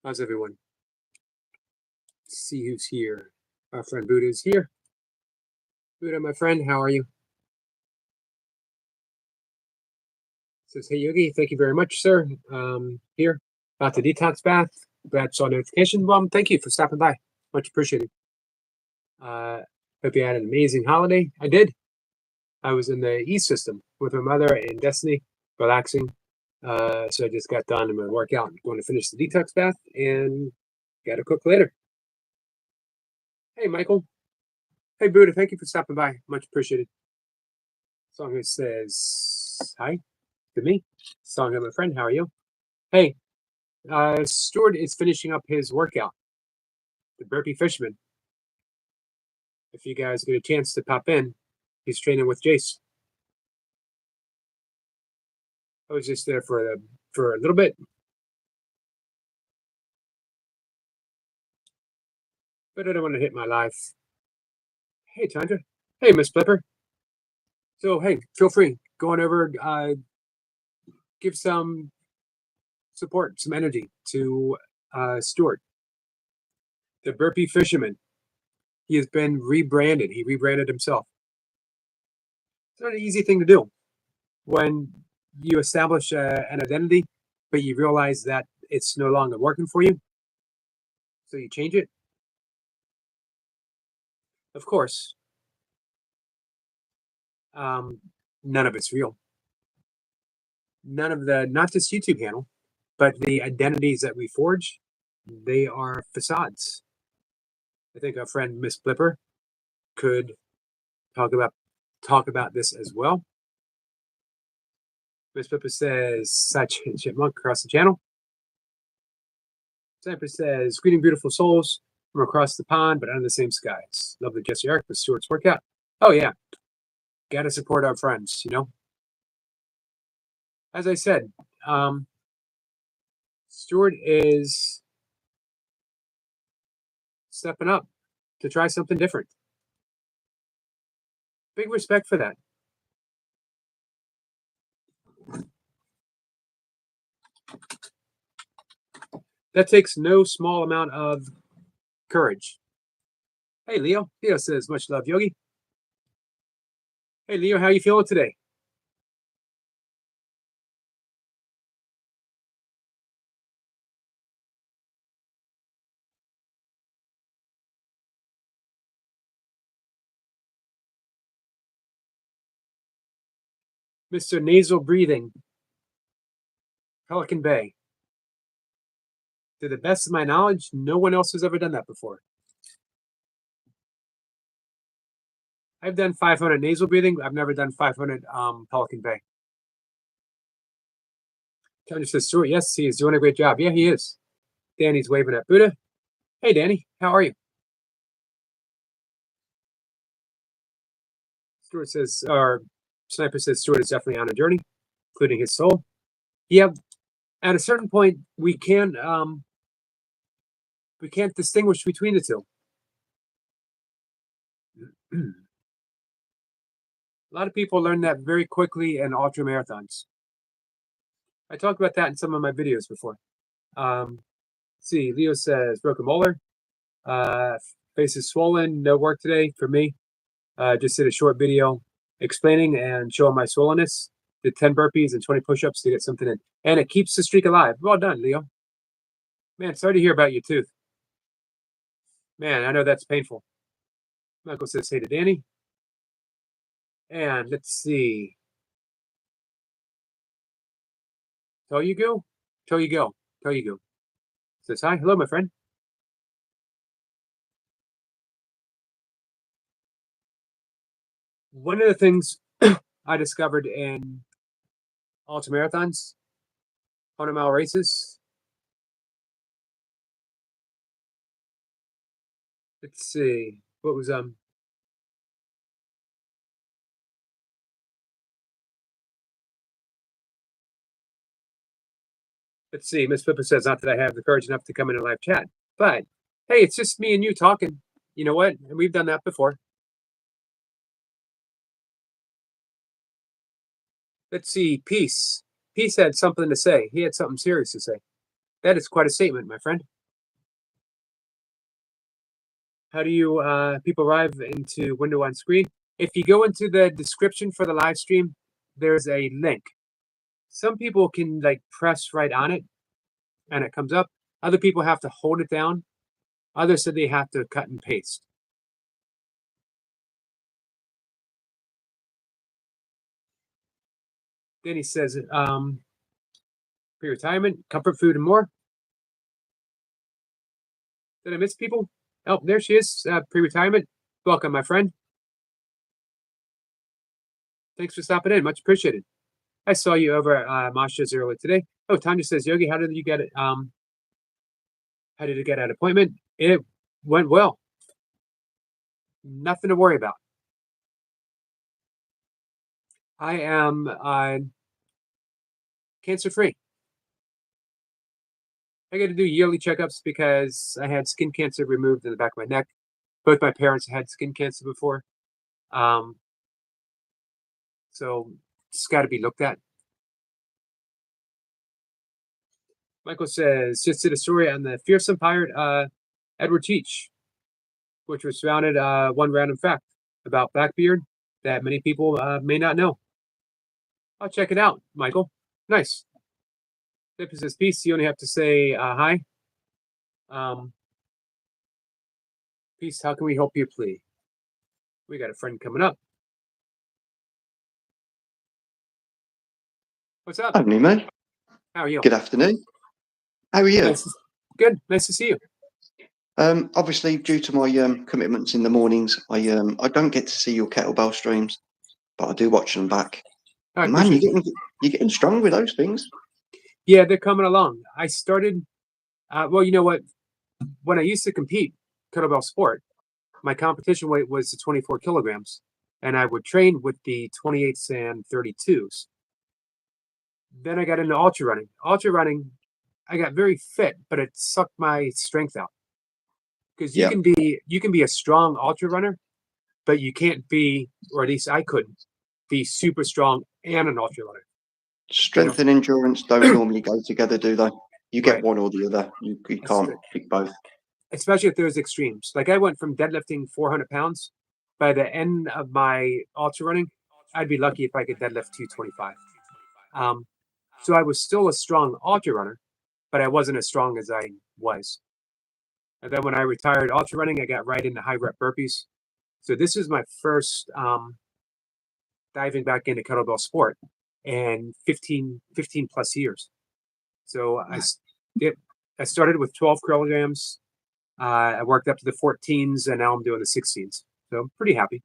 How's everyone? Let's see who's here. Our friend Buddha is here. Buddha, my friend, how are you? Says, hey Yogi, thank you very much, sir. Here, about the detox bath. Glad saw notification. Well, thank you for stopping by. Much appreciated. Hope you had an amazing holiday. I did. I was in the East System with my mother and Destiny, relaxing. So I just got done in my workout. I'm going to finish the detox bath and got to cook later. Hey, Michael. Hey, Buddha, thank you for stopping by. Much appreciated. Song here says, hi to me. Song here, my friend, how are you? Hey, Stuart is finishing up his workout, the Burpee Fisherman. If you guys get a chance to pop in, he's training with Jace. I was just there for a little bit, but I don't want to hit my life. Hey, Chandra. Hey, Miss Flipper. So, hey, feel free. Go on over, give some support, some energy to Stuart, the Burpee Fisherman. He has been rebranded. He rebranded himself. It's not an easy thing to do when you establish an identity, but you realize that it's no longer working for you. So you change it. Of course, none of it's real. None of not this YouTube handle, but the identities that we forge, they are facades. I think our friend Miss Blipper could talk about this as well. Miss Blipper says, such chipmunk across the channel. Sniper says, greeting beautiful souls from across the pond, but under the same skies. Love the Jesse Arc with Stuart's workout. Oh yeah, gotta support our friends, you know. As I said, Stuart is stepping up to try something different. Big respect for that. That takes no small amount of courage. Hey, Leo. Leo says, much love, Yogi. Hey, Leo, how you feeling today? Mr. Nasal Breathing, Pelican Bay. To the best of my knowledge, no one else has ever done that before. I've done 500 nasal breathing. I've never done 500 Pelican Bay. Tony says, Stuart, yes, he is doing a great job. Yeah, he is. Danny's waving at Buddha. Hey, Danny, how are you? Stuart says, or Sniper says, Stuart is definitely on a journey, including his soul. Yeah, at a certain point, we can't distinguish between the two. A lot of people learn that very quickly in ultra marathons. I talked about that in some of my videos before. Let's see, Leo says, broken molar. Face is swollen, no work today for me. Just did a short video explaining and showing my swollenness. Did 10 burpees and 20 push-ups to get something in. And it keeps the streak alive. Well done, Leo. Man, sorry to hear about your tooth. Man, I know that's painful. Michael says, hey to Danny. And let's see. Toyugo? Toyugo. Toyugo. Says, hi. Hello, my friend. One of the things I discovered in ultramarathons, 100-mile races. Let's see. What was Let's see. Miss Pippa says, not that I have the courage enough to come in a live chat, but hey, it's just me and you talking. You know what? And we've done that before. Let's see. Peace. Peace had something to say. He had something serious to say. That is quite a statement, my friend. How do you people arrive into window on screen? If you go into the description for the live stream, there's a link. Some people can like press right on it and it comes up. Other people have to hold it down. Others said they have to cut and paste. Then he says, pre-retirement, comfort food and more. Did I miss people? Oh, there she is, pre-retirement. Welcome, my friend. Thanks for stopping in, much appreciated. I saw you over at Masha's earlier today. Oh, Tanya says, Yogi, how did you get it? How did you get an appointment? It went well. Nothing to worry about. I am cancer-free. I got to do yearly checkups because I had skin cancer removed in the back of my neck. Both my parents had skin cancer before. So it's got to be looked at. Michael says, just did a story on the fearsome pirate Edward Teach, which was founded one random fact about Blackbeard that many people may not know. I'll check it out, Michael. Nice. Tip says, peace. You only have to say hi. Peace. How can we help you, please? We got a friend coming up. What's up? Evening, mate. How are you? Good afternoon. How are you? Good. Nice to see you. Obviously, due to my commitments in the mornings, I don't get to see your kettlebell streams, but I do watch them back. Oh, man, you're getting strong with those things. Yeah, they're coming along. I started. Well, you know what? When I used to compete kettlebell sport, my competition weight was 24 kilograms, and I would train with the 28s and 32s. Then I got into ultra running. Ultra running, I got very fit, but it sucked my strength out. Because you can be a strong ultra runner, but you can't be, or at least I couldn't be super strong and an ultra runner. Strength and endurance don't normally go together, do they? You get one or the other. You can't pick both. Especially if there's extremes. Like I went from deadlifting 400 pounds. By the end of my ultra running, I'd be lucky if I could deadlift 225. So I was still a strong ultra runner, but I wasn't as strong as I was. And then when I retired ultra running, I got right into high rep burpees. So this is my first diving back into kettlebell sport in 15 plus years. So I started with 12 kilograms. I worked up to the 14s, and now I'm doing the 16s. So I'm pretty happy.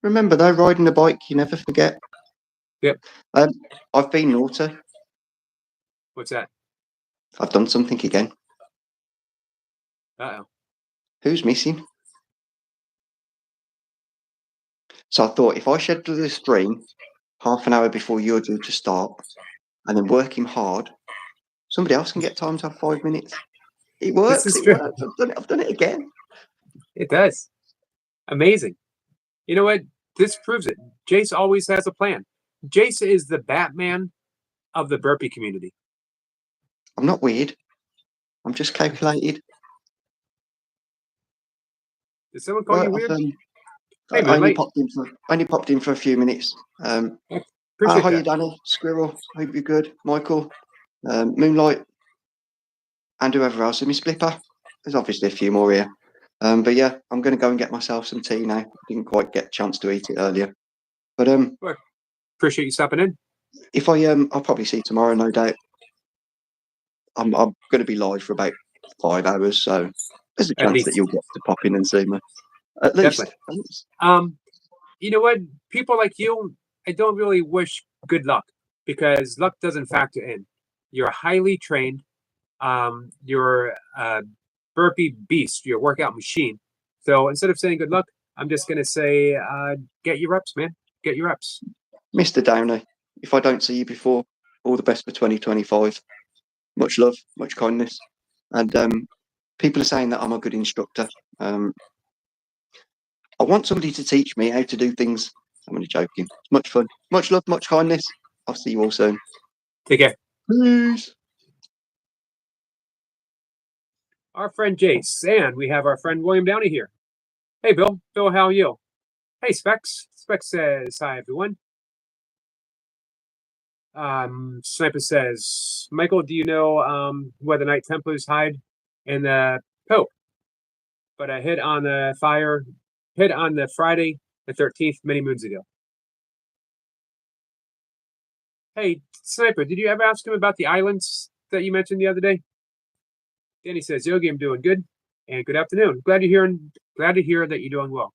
Remember though, riding a bike, you never forget. Yep. I've been naughty. What's that? I've done something again. Uh-oh. Who's missing? So I thought if I schedule the stream half an hour before you're due to start, and then work him hard, somebody else can get time to have 5 minutes. It works. It works. I've done it again. It does. Amazing. You know what? This proves it. Jace always has a plan. Jace is the Batman of the burpee community. I'm not weird. I'm just calculated. Did someone call you weird? Hey, I only popped in for a few minutes. How are you, Danny? Squirrel, hope you're good. Michael, Moonlight, and whoever else. Miss Blipper. There's obviously a few more here. But yeah, I'm going to go and get myself some tea now. Didn't quite get a chance to eat it earlier. But appreciate you stopping in. If I'll probably see you tomorrow, no doubt. I'm going to be live for about 5 hours, so there's a chance that you'll get to pop in and see me. At least. You know what? People like you, I don't really wish good luck because luck doesn't factor in. You're highly trained. You're a burpee beast. You're a workout machine. So instead of saying good luck, I'm just going to say get your reps, man. Get your reps. Mr. Downey, if I don't see you before, all the best for 2025. Much love, much kindness. And people are saying that I'm a good instructor. I want somebody to teach me how to do things. I'm only joking. It's much fun. Much love, much kindness. I'll see you all soon. Take care. Peace. our friend Jace, and we have our friend William Downey here. Hey, Bill. Bill, how are you? Hey, Specs. Specs says, hi, everyone. Sniper says, Michael, do you know where the Knight Templars hide in the Pope? But I hit on the Friday the 13th many moons ago. Hey, Sniper, did you ever ask him about the islands that you mentioned the other day? Danny says, Yogi, I'm doing good. And good afternoon. Glad to hear that you're doing well.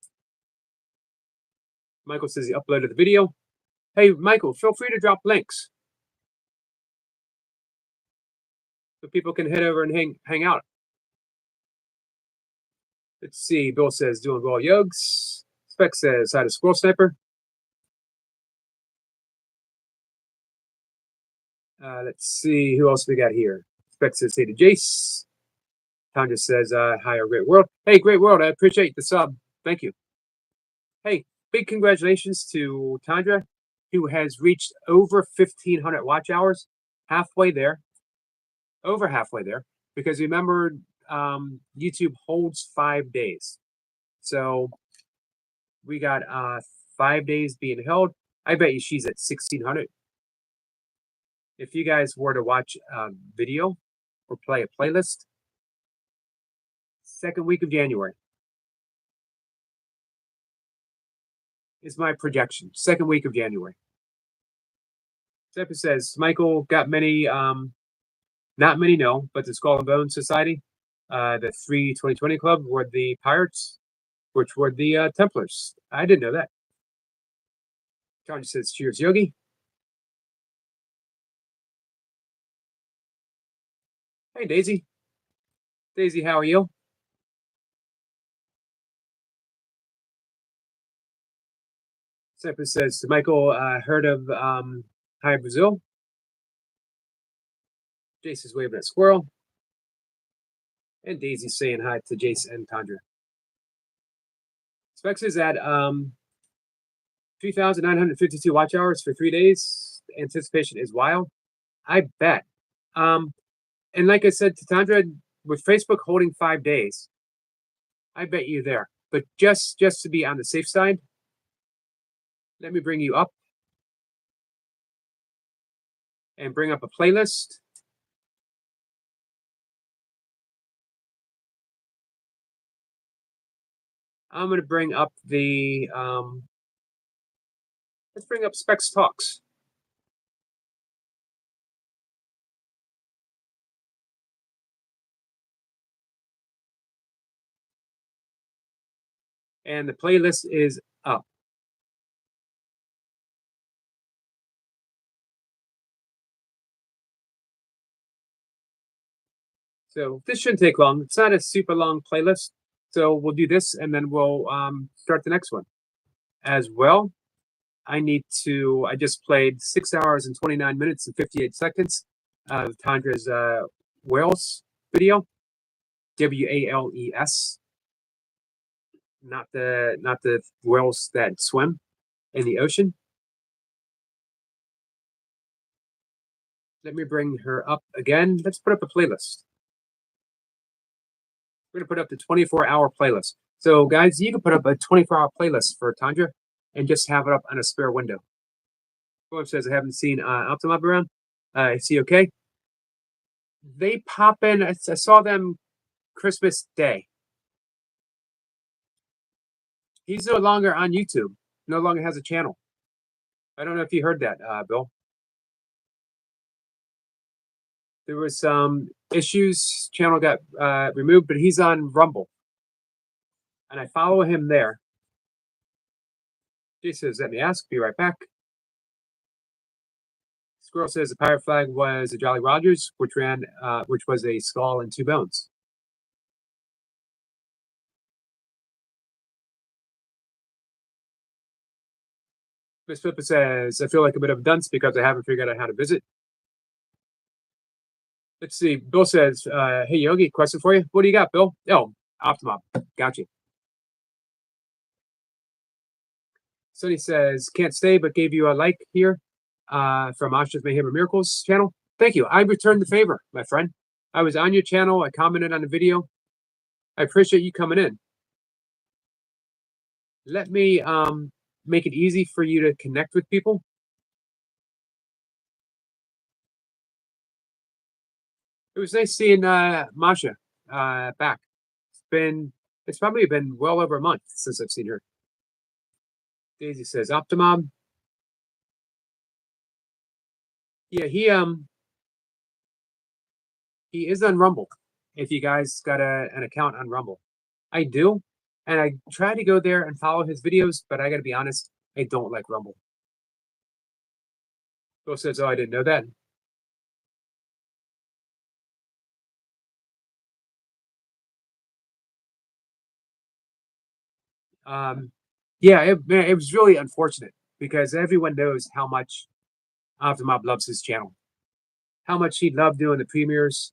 Michael says he uploaded the video. Hey, Michael, feel free to drop links so people can head over and hang out. Let's see. Bill says, doing well, Yogs. Spec says, hi to Squirrel Sniper. Let's see who else we got here. Spec says, hey to Jace. Tanja says, hi, Great World. Hey, Great World, I appreciate the sub. Thank you. Hey, big congratulations to Tanja, who has reached over 1,500 watch hours. Halfway there. Over halfway there. Because remember, YouTube holds 5 days. So we got 5 days being held. I bet you she's at 1,600. If you guys were to watch a video or play a playlist, second week of January is my projection. Second week of January. Zephyr says, Michael got many, not many know, but the Skull and Bones Society, the 3/20/20 Club were the Pirates, which were the Templars. I didn't know that. John says, cheers, Yogi. Hey, Daisy. Daisy, how are you? Zephyr says, Michael, heard of Hi Brazil? Jace is waving at Squirrel. And Daisy's saying hi to Jace and Tandra. Specs is at 3,952 watch hours for 3 days. Anticipation is wild. I bet. And like I said to Tandra, with Facebook holding 5 days, I bet you there. But just to be on the safe side, let me bring you up and bring up a playlist. I'm going to bring up the, let's bring up Specs Talks. And the playlist is up. So this shouldn't take long. It's not a super long playlist. So we'll do this and then we'll start the next one. As well, I just played 6 hours and 29 minutes and 58 seconds of Tandra's Whales video. WALES. Not the whales that swim in the ocean. Let me bring her up again. Let's put up a playlist. We're going to put up the 24-hour playlist. So, guys, you can put up a 24-hour playlist for Tandra and just have it up on a spare window. Philip says, I haven't seen Optimum around. Is he okay? They pop in. I saw them Christmas Day. He's no longer on YouTube. No longer has a channel. I don't know if you heard that, Bill. There was some issues. Channel got removed, but he's on Rumble. And I follow him there. He says, let me ask. Be right back. Squirrel says the pirate flag was a Jolly Rogers, which was a skull and 2 bones. Miss Pippa says, I feel like a bit of a dunce because I haven't figured out how to visit. Let's see. Bill says, hey, Yogi, question for you. What do you got, Bill? Oh, Optimum. Got you. Sonny says, can't stay, but gave you a like here from Asha's Mayhem and Miracles channel. Thank you. I returned the favor, my friend. I was on your channel. I commented on the video. I appreciate you coming in. Let me make it easy for you to connect with people. It was nice seeing Masha back. It's probably been well over a month since I've seen her. Daisy says Optimum. Yeah, he is on Rumble. If you guys got an account on Rumble, I do, and I try to go there and follow his videos, but I got to be honest, I don't like Rumble. Bill says, "Oh, I didn't know that." Yeah, it was really unfortunate because everyone knows how much Optimum loves his channel, how much he loved doing the premieres.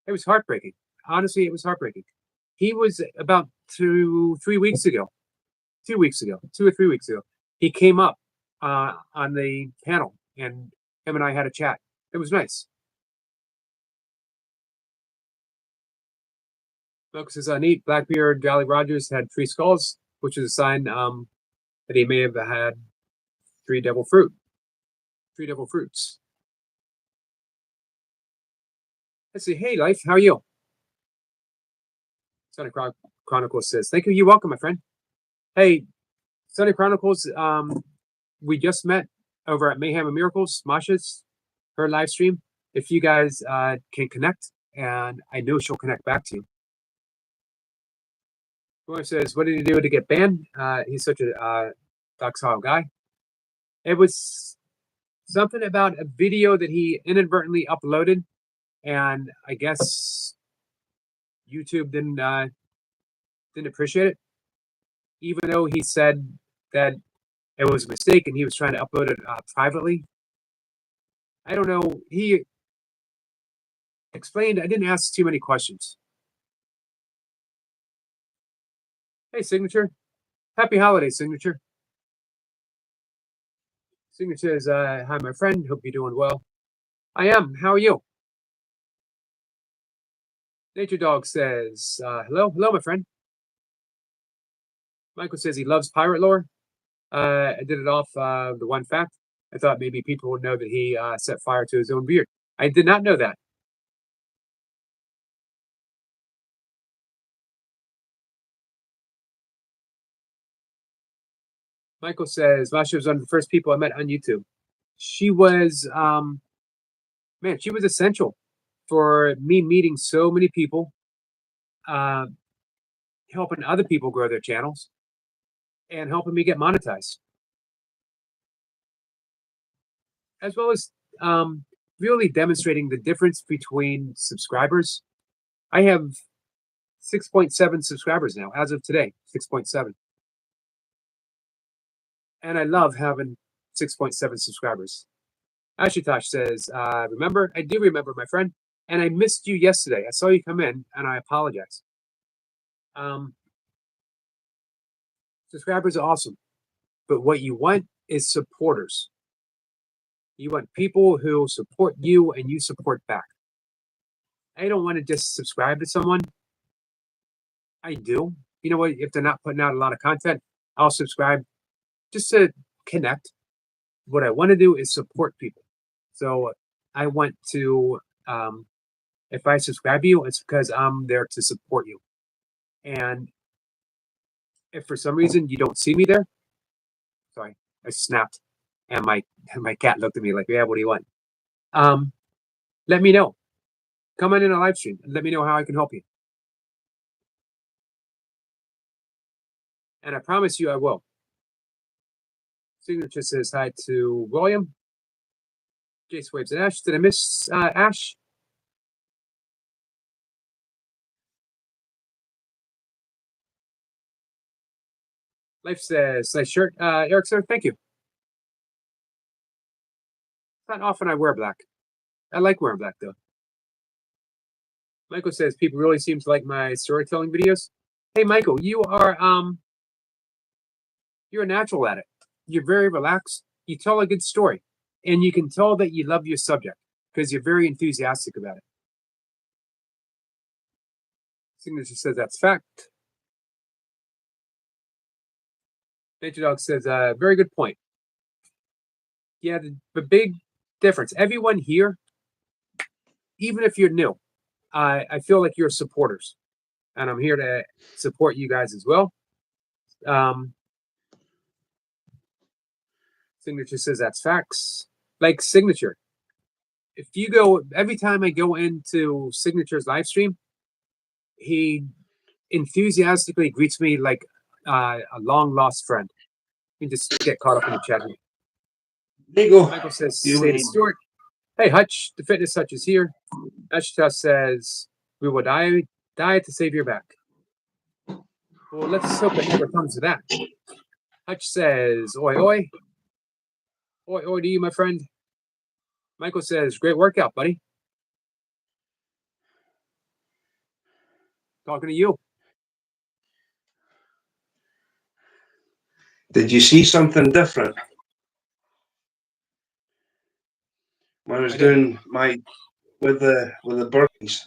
It was heartbreaking. Honestly, it was heartbreaking. He was about 2 weeks ago, 2 weeks ago, 2 or 3 weeks ago. He came up on the panel, and him and I had a chat. It was nice. Focus is on eat. Blackbeard Valley Rogers had 3 skulls, which is a sign that he may have had 3 devil fruits. Let's see. Hey, Life, how are you? Sunny Chronicles says, "Thank you. You're welcome, my friend." Hey, Sunny Chronicles, we just met over at Mayhem and Miracles, Masha's, her live stream. If you guys can connect, and I know she'll connect back to you. Boy says, "What did he do to get banned?" He's such a docile guy. It was something about a video that he inadvertently uploaded, and I guess YouTube didn't appreciate it, even though he said that it was a mistake and he was trying to upload it privately. I don't know. He explained. I didn't ask too many questions. Hey, Signature. Happy holidays, Signature. Signature says, "Hi, my friend. Hope you're doing well." I am. How are you? Nature Dog says, "Hello. Hello, my friend." Michael says he loves pirate lore. I did it off the one fact. I thought maybe people would know that he set fire to his own beard. I did not know that. Michael says, Masha was one of the first people I met on YouTube. She was, man, she was essential for me meeting so many people, helping other people grow their channels, and helping me get monetized. As well as really demonstrating the difference between subscribers. I have 6.7 subscribers now, as of today, 6.7. And I love having 6.7 subscribers. Ashutosh says, remember? I do remember, my friend. And I missed you yesterday. I saw you come in, and I apologize. Subscribers are awesome. But what you want is supporters. You want people who support you and you support back. I don't want to just subscribe to someone. I do. You know what? If they're not putting out a lot of content, I'll subscribe just to connect. What I want to do is support people. So I want to, if I subscribe to you, it's because I'm there to support you. And if for some reason you don't see me there, sorry, I snapped, and my cat looked at me like, "Yeah, what do you want?" Let me know. Come on in a live stream and let me know how I can help you. And I promise you I will. Signature says hi to William. Jace waves and Ash. Did I miss Ash? Life says, nice shirt. Eric, sir, thank you. It's not often I wear black. I like wearing black, though. Michael says, people really seem to like my storytelling videos. Hey, Michael, you're a natural at it. You're very relaxed. You tell a good story. And you can tell that you love your subject because you're very enthusiastic about it. Signature says that's fact. Nature Dog says, very good point. Yeah, the big difference. Everyone here, even if you're new, I feel like you're supporters, and I'm here to support you guys as well. Signature says that's facts. Like Signature, if you go every time I go into Signature's live stream, he enthusiastically greets me like a long lost friend. You just get caught up in the chat here. Michael says, say to Stuart, hey Hutch, the fitness Hutch is here. Hutch says, we will die to save your back. Well, let's hope it never comes to that. Hutch says, oi oi. Oi oi to you, my friend. Michael says, great workout, buddy. Talking to you. Did you see something different when I was doing my with the burpees?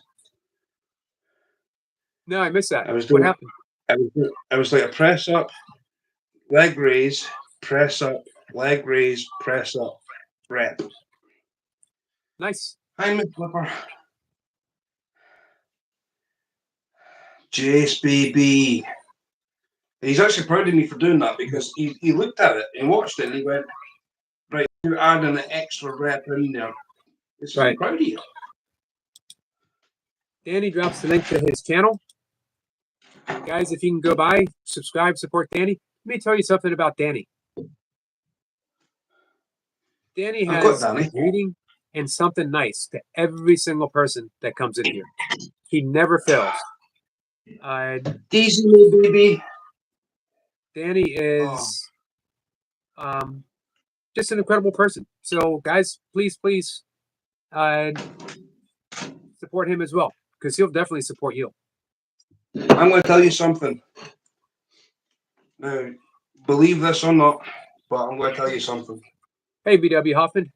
No, I missed that. What happened? I was like a press up, leg raise, press up, leg raise, press up, rep. Nice. Hi, Miss Flipper. Jace, baby. He's actually proud of me for doing that because he looked at it and watched it and he went, right, you're adding an extra rep in there. It's right. I'm proud of you. Danny drops the link to his channel. Guys, if you can go by, subscribe, support Danny. Let me tell you something about Danny. Danny has a greeting and something nice to every single person that comes in here. He never fails. Easy, baby. Danny is just an incredible person. So, guys, please support him as well, because he'll definitely support you. I'm going to tell you something. Now, believe this or not, but I'm going to tell you something. Hey, BW Hoffman.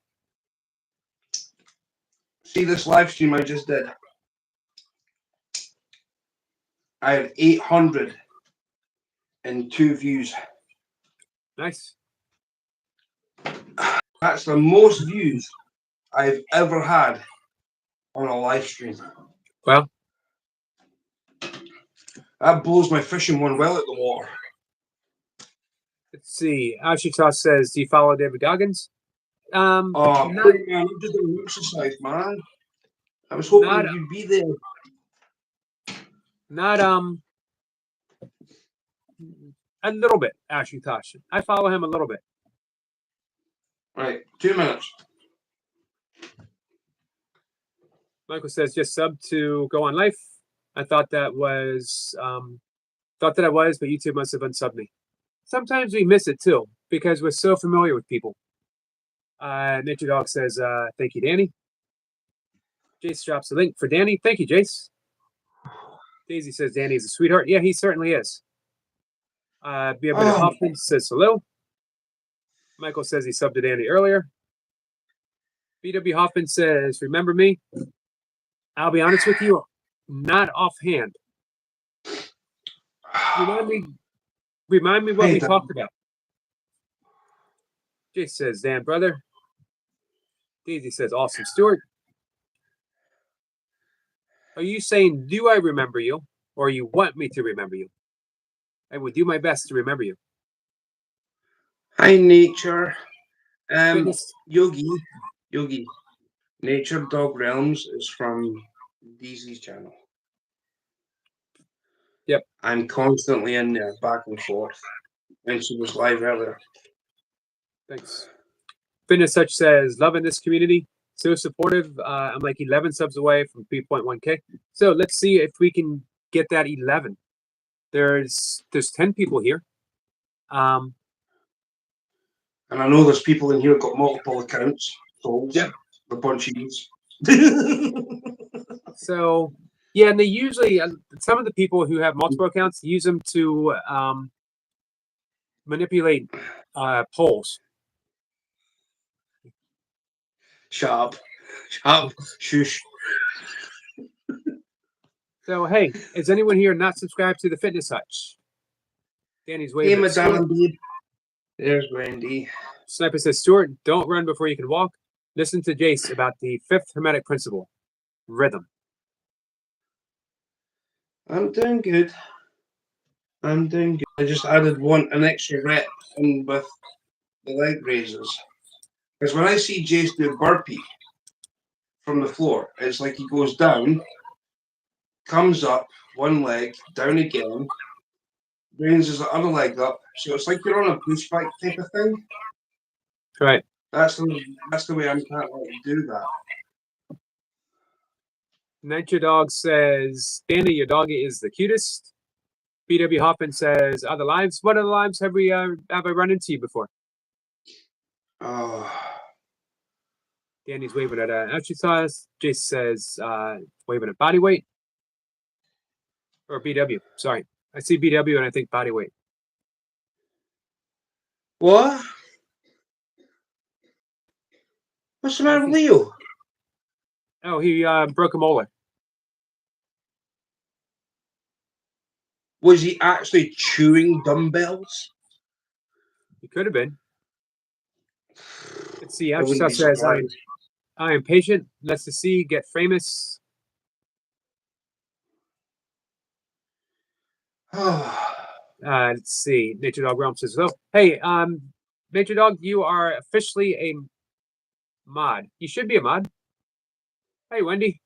See this live stream I just did? I have 802 views. Nice. That's the most views I've ever had on a live stream. Well, that blows my fishing one well at the water. Let's see. Ashutosh says, do you follow David Goggins? Man, I'm just doing exercise, man. I was hoping you'd be there. Not a little bit, Ashutosh. I follow him a little bit. Right, 2 minutes. Michael says just sub to Go On Life. I thought that was but YouTube must have unsubbed me. Sometimes we miss it too because we're so familiar with people. Nature Dog says, thank you, Danny. Jace drops the link for Danny. Thank you, Jace. Daisy says Danny's a sweetheart. Yeah, he certainly is. BW Hoffman says hello. Michael says he subbed to Danny earlier. BW Hoffman says, remember me? I'll be honest with you, not offhand. Remind me what we talked about. Jace says, Dan, brother. Daisy says, awesome, Stuart. Are you saying, do I remember you? Or you want me to remember you? I would do my best to remember you. Hi, Nature. Yogi. Nature Dog Realms is from DZ's channel. Yep. I'm constantly in there, back and forth. And she was live earlier. Thanks. Fitness Such says, loving this community. So supportive. I'm like 11 subs away from 3.1K. So let's see if we can get that 11. There's 10 people here. And I know there's people in here who've got multiple accounts. Yeah. A bunch of these. So, yeah, and they usually, some of the people who have multiple accounts use them to manipulate polls. Sharp. Shush. So, hey, is anyone here not subscribed to the Fitness Hutch? Danny's waving. Hey, Madonna, dude. There's Wendy. Sniper says, Stuart, don't run before you can walk. Listen to Jace about the fifth hermetic principle, rhythm. I'm doing good. I'm doing good. I just added an extra rep in with the leg raises. Because when I see Jace do a burpee from the floor, it's like he goes down, comes up, one leg, down again, raises the other leg up. So it's like you're on a push bike type of thing. Right. That's the way I'm trying to do that. Nitro Dog says, Danny, your doggy is the cutest. BW Hoffman says, other lives? What other lives have I run into you before? Oh. Danny's waving at exercise. Jason says, waving at body weight. Or BW, sorry. I see BW and I think body weight. What? What's the matter with Leo? Oh, he broke a molar. Was he actually chewing dumbbells? He could have been. Let's see. I wouldn't be Exercise says, surprised. I am patient. Let's see. Get famous. Let's see. Nature Dog Realm says, oh, hey, Nature Dog, you are officially a mod. You should be a mod. Hey, Wendy.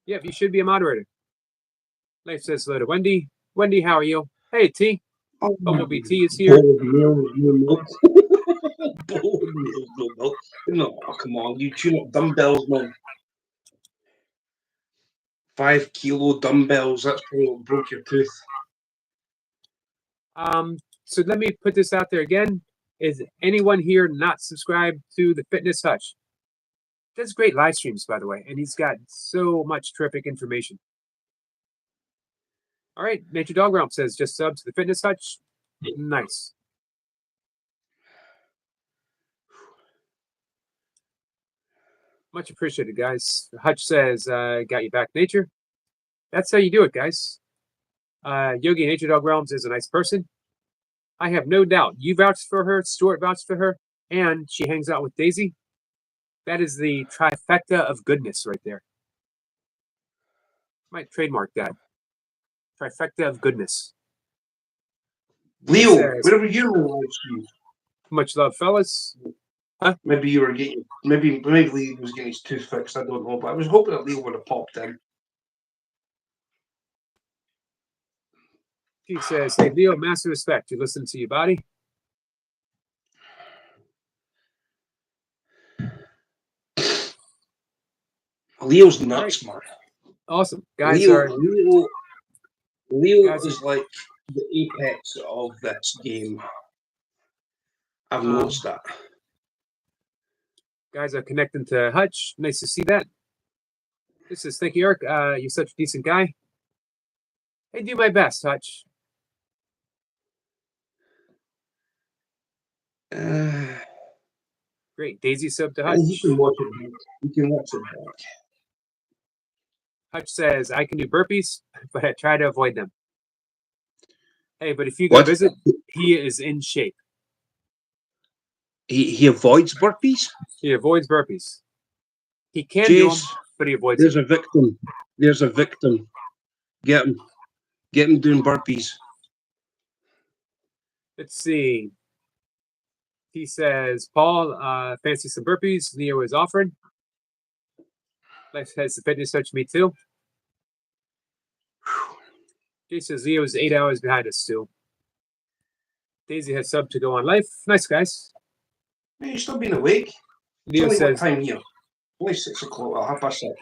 Yep, you should be a moderator. Life says hello to Wendy. Wendy, how are you? Hey, T. Bumblebee T is here. No, come on, you tune up dumbbells, man. 5 kilo dumbbells, that's probably what broke your tooth. So let me put this out there again. Is anyone here not subscribed to the Fitness Hutch? Does great live streams, by the way, and he's got so much terrific information. All right, Nature Dog Realm says, just sub to the Fitness Hutch. Nice. Much appreciated, guys. Hutch says, got you back, Nature. That's how you do it, guys. Yogi Nature Dog Realms is a nice person. I have no doubt you vouched for her, Stuart vouched for her, and she hangs out with Daisy. That is the trifecta of goodness right there. Might trademark that. Trifecta of goodness. Leo, whatever you were much love, fellas. Huh? Maybe you were getting, maybe Leo was getting his tooth fixed. I don't know, but I was hoping that Leo would have popped in. He says, hey, Leo, massive respect. You listen to your body. Leo's nuts, man. Awesome. Guys Leo is like the apex of this game. I've noticed that. Guys are connecting to Hutch. Nice to see that. This is, thank you, Eric. You're such a decent guy. I do my best, Hutch. Great. Daisy sub to Hutch. You can watch it. You can watch it back. Hutch says, I can do burpees, but I try to avoid them. Hey, but if you go visit, he is in shape. He avoids burpees? He avoids burpees. He can do them, but he avoids them. There's a victim. Get him. Get him doing burpees. Let's see. He says, Paul, fancy some burpees. Leo is offering. Life has the Fitness Hutch, me too. Jay says Leo is 8 hours behind us still. Daisy has sub to go on life. Nice, guys. You're still being awake. Leo says, what time here? Only 6 o'clock, well, 6:30.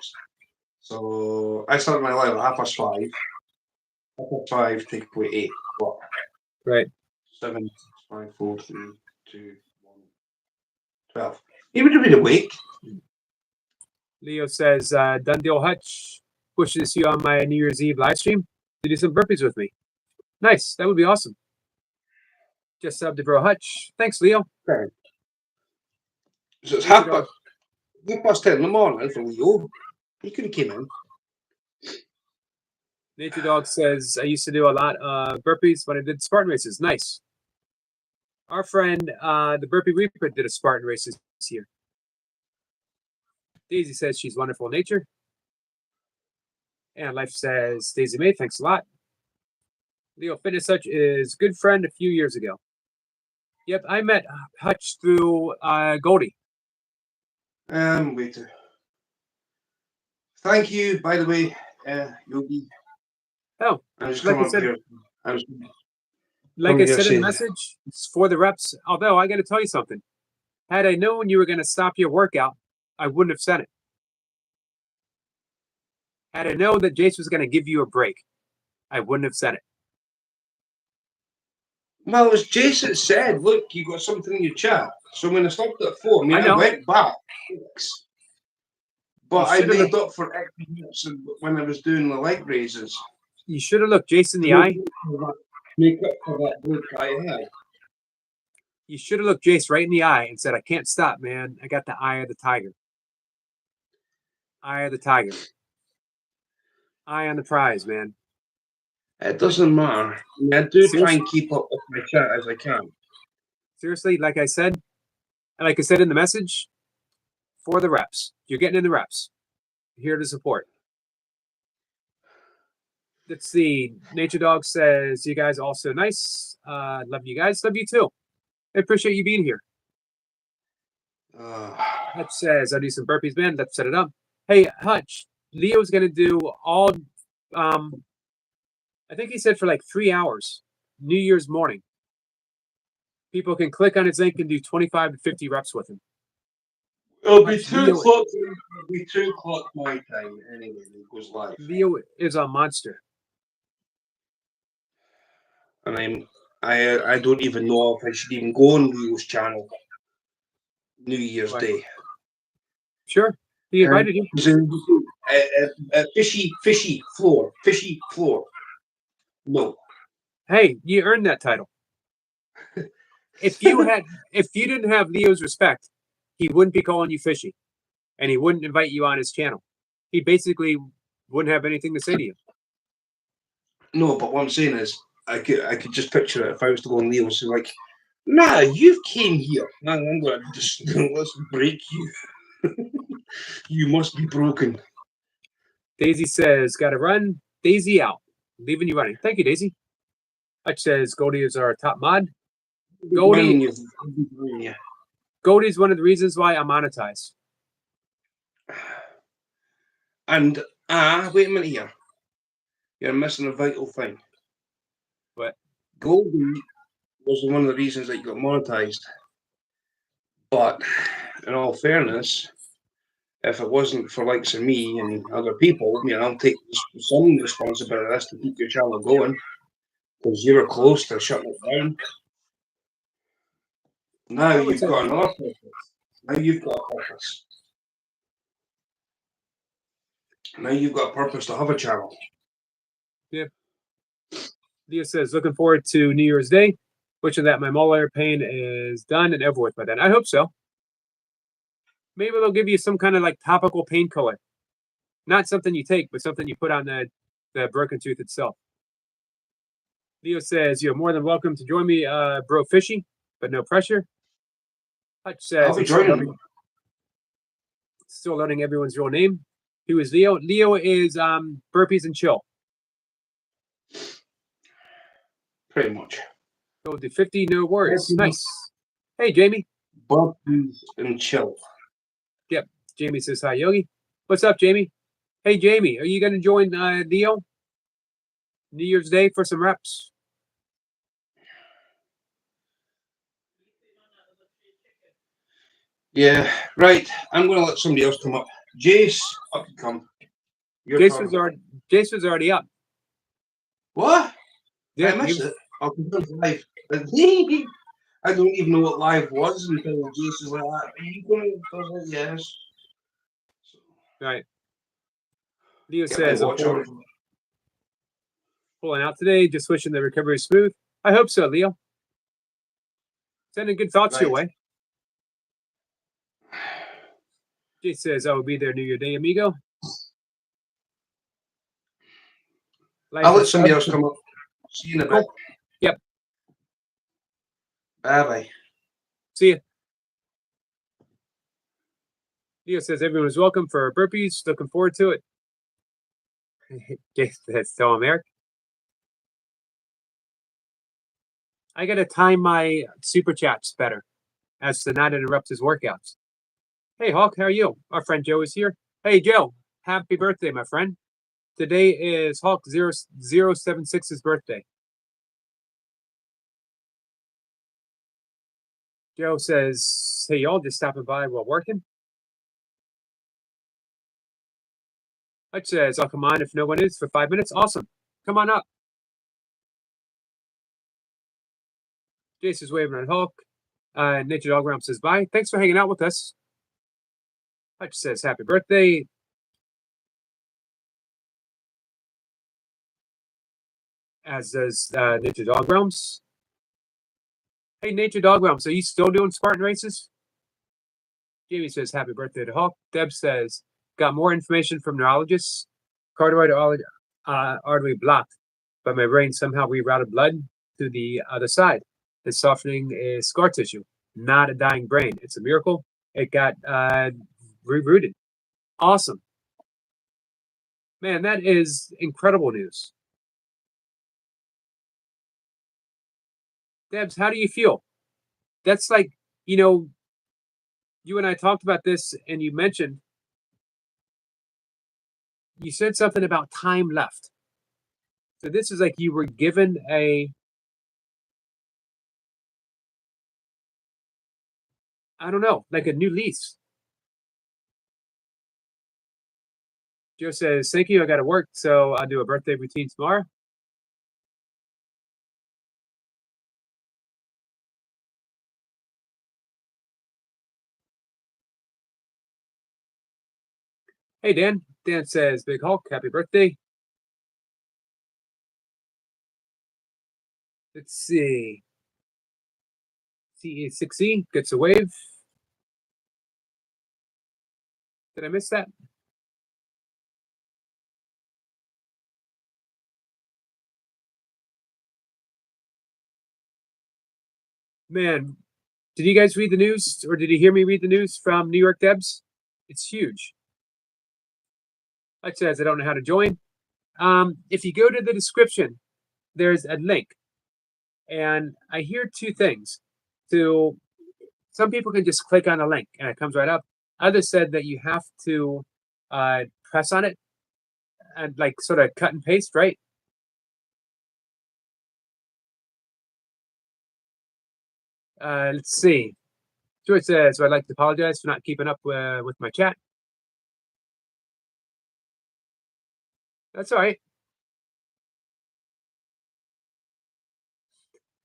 So I started my live at 5:30. 5:30, take away 8 o'clock. Right. 7, 5, 4, 3, 2, 1, 12. You would have been awake. Leo says, done deal, Hutch. Wish to see you on my New Year's Eve live stream to do some burpees with me. Nice. That would be awesome. Just subbed to Bro Hutch. Thanks, Leo. So it's half past. 10:30 in the morning for Leo. He could have came in. Nature Dog says, I used to do a lot of burpees when I did Spartan races. Nice. Our friend, the Burpee Reaper, did a Spartan race this year. Daisy says she's wonderful in nature. And Life says, Daisy May, thanks a lot. Leo Fitness Hutch is a good friend a few years ago. Yep, I met Hutch through Goldie. Wait. Thank you, by the way, Yogi. Oh, I was like I said, like I said in the message, it's for the reps. Although I got to tell you something. Had I known you were going to stop your workout, I wouldn't have said it. Had I known that Jace was going to give you a break, I wouldn't have said it. Well, as Jason said, look, you got something in your chat. So when I stopped at 4, I went back. But I made up for extra minutes when I was doing the leg raises. You should have looked Jason in the eye. Make up for that break I had. You should have looked Jace right in the eye and said, I can't stop, man. I got the eye of the tiger. Eye of the tiger. Eye on the prize, man. It doesn't matter. I do try and keep up with my chat as I can. Seriously, like I said in the message, for the reps. You're getting in the reps. Here to support. Let's see. Nature Dog says, you guys are also nice. Love you guys. Love you too. I appreciate you being here. Hutch says, I'll do some burpees, man. Let's set it up. Hey, Hutch, Leo's going to do all, I think he said for like 3 hours, New Year's morning. People can click on his link and do 25 to 50 reps with him. It'll be 2 o'clock. It'll be 2 o'clock my time anyway. It goes live. Leo is a monster. And I don't even know if I should even go on Leo's channel. New Year's Day. Sure. He invited you. Fishy floor. No. Hey, you earned that title. If you didn't have Leo's respect, he wouldn't be calling you fishy, and he wouldn't invite you on his channel. He basically wouldn't have anything to say to you. No, but what I'm saying is, I could just picture it if I was to go on Leo's and like, nah, you came here. I'm going to just let's break you. You must be broken. Daisy says, got to run. Daisy out. Leaving you running. Thank you, Daisy. Hutch says, Goldie is our top mod. Goldie's one of the reasons why I monetize. And, wait a minute here. You're missing a vital thing. What? Goldie was one of the reasons that you got monetized. But, in all fairness, if it wasn't for likes of me and other people, I'll take some responsibility to keep your channel going. Because you were close to shutting it down. Now you've got another purpose. Now you've got a purpose. Now you've got a purpose to have a channel. Yeah. Leo says, looking forward to New Year's Day. Wishing that my molar pain is done and over with by then. I hope so. Maybe they'll give you some kind of like topical painkiller. Not something you take, but something you put on the broken tooth itself. Leo says, you're more than welcome to join me, bro fishy, but no pressure. Hutch says, I'll be joining. Still learning everyone's real name. Who is Leo? Leo is Burpees and Chill. Pretty much. Go to 50, no worries. Nice. Hey, Jamie. Burpees and Chill. Yep. Jamie says, hi, Yogi. What's up, Jamie? Hey, Jamie, are you going to join Leo New Year's Day for some reps? Yeah, right. I'm going to let somebody else come up. Jace, up you come. Jace was already up. What? Yeah, I missed it. I'll come live. I don't even know what live was until Jace is like, are you going to? Yes. Right. Leo says, I'm pulling out today, just wishing the recovery is smooth. I hope so, Leo. Sending good thoughts your way. Jay says, I will be there New Year Day, amigo. I'll let somebody else come up. See you in a bit. Yep. Bye-bye. See you. Leo says, everyone is welcome for burpees. Looking forward to it. Jay says, tell him, Eric. I got to time my super chats better as to not interrupt his workouts. Hey, Hawk, how are you? Our friend Joe is here. Hey, Joe, happy birthday, my friend. Today is Hawk 076's birthday. Joe says, hey, y'all, just stopping by while working. Hutch says, I'll come on if no one is for 5 minutes. Awesome. Come on up. Jason's waving at Hawk. Nature Dog Realm says, bye. Thanks for hanging out with us. Hutch says, happy birthday. As does Nature Dog Realms. Hey, Nature Dog Realms, are you still doing Spartan races? Jamie says, happy birthday to Hawk. Deb says, got more information from neurologists. Carotid artery blocked, but my brain somehow rerouted blood to the other side. The softening is scar tissue, not a dying brain. It's a miracle. It got rerouted. Awesome. Man, that is incredible news. Debs, how do you feel? That's like, you and I talked about this and you mentioned, you said something about time left. So this is like you were given I don't know, like a new lease. Joe says, thank you, I got to work, so I'll do a birthday routine tomorrow. Hey, Dan. Dan says, Big Hulk, happy birthday. Let's see. CE6E gets a wave. Did I miss that? Man, did you guys read the news, or did you hear me read the news from New York Debs? It's huge. It says I don't know how to join. If you go to the description, there's a link. And I hear two things. So some people can just click on a link and it comes right up. Others said that you have to press on it and like sort of cut and paste, right? Let's see. George says, so I'd like to apologize for not keeping up with my chat. That's all right.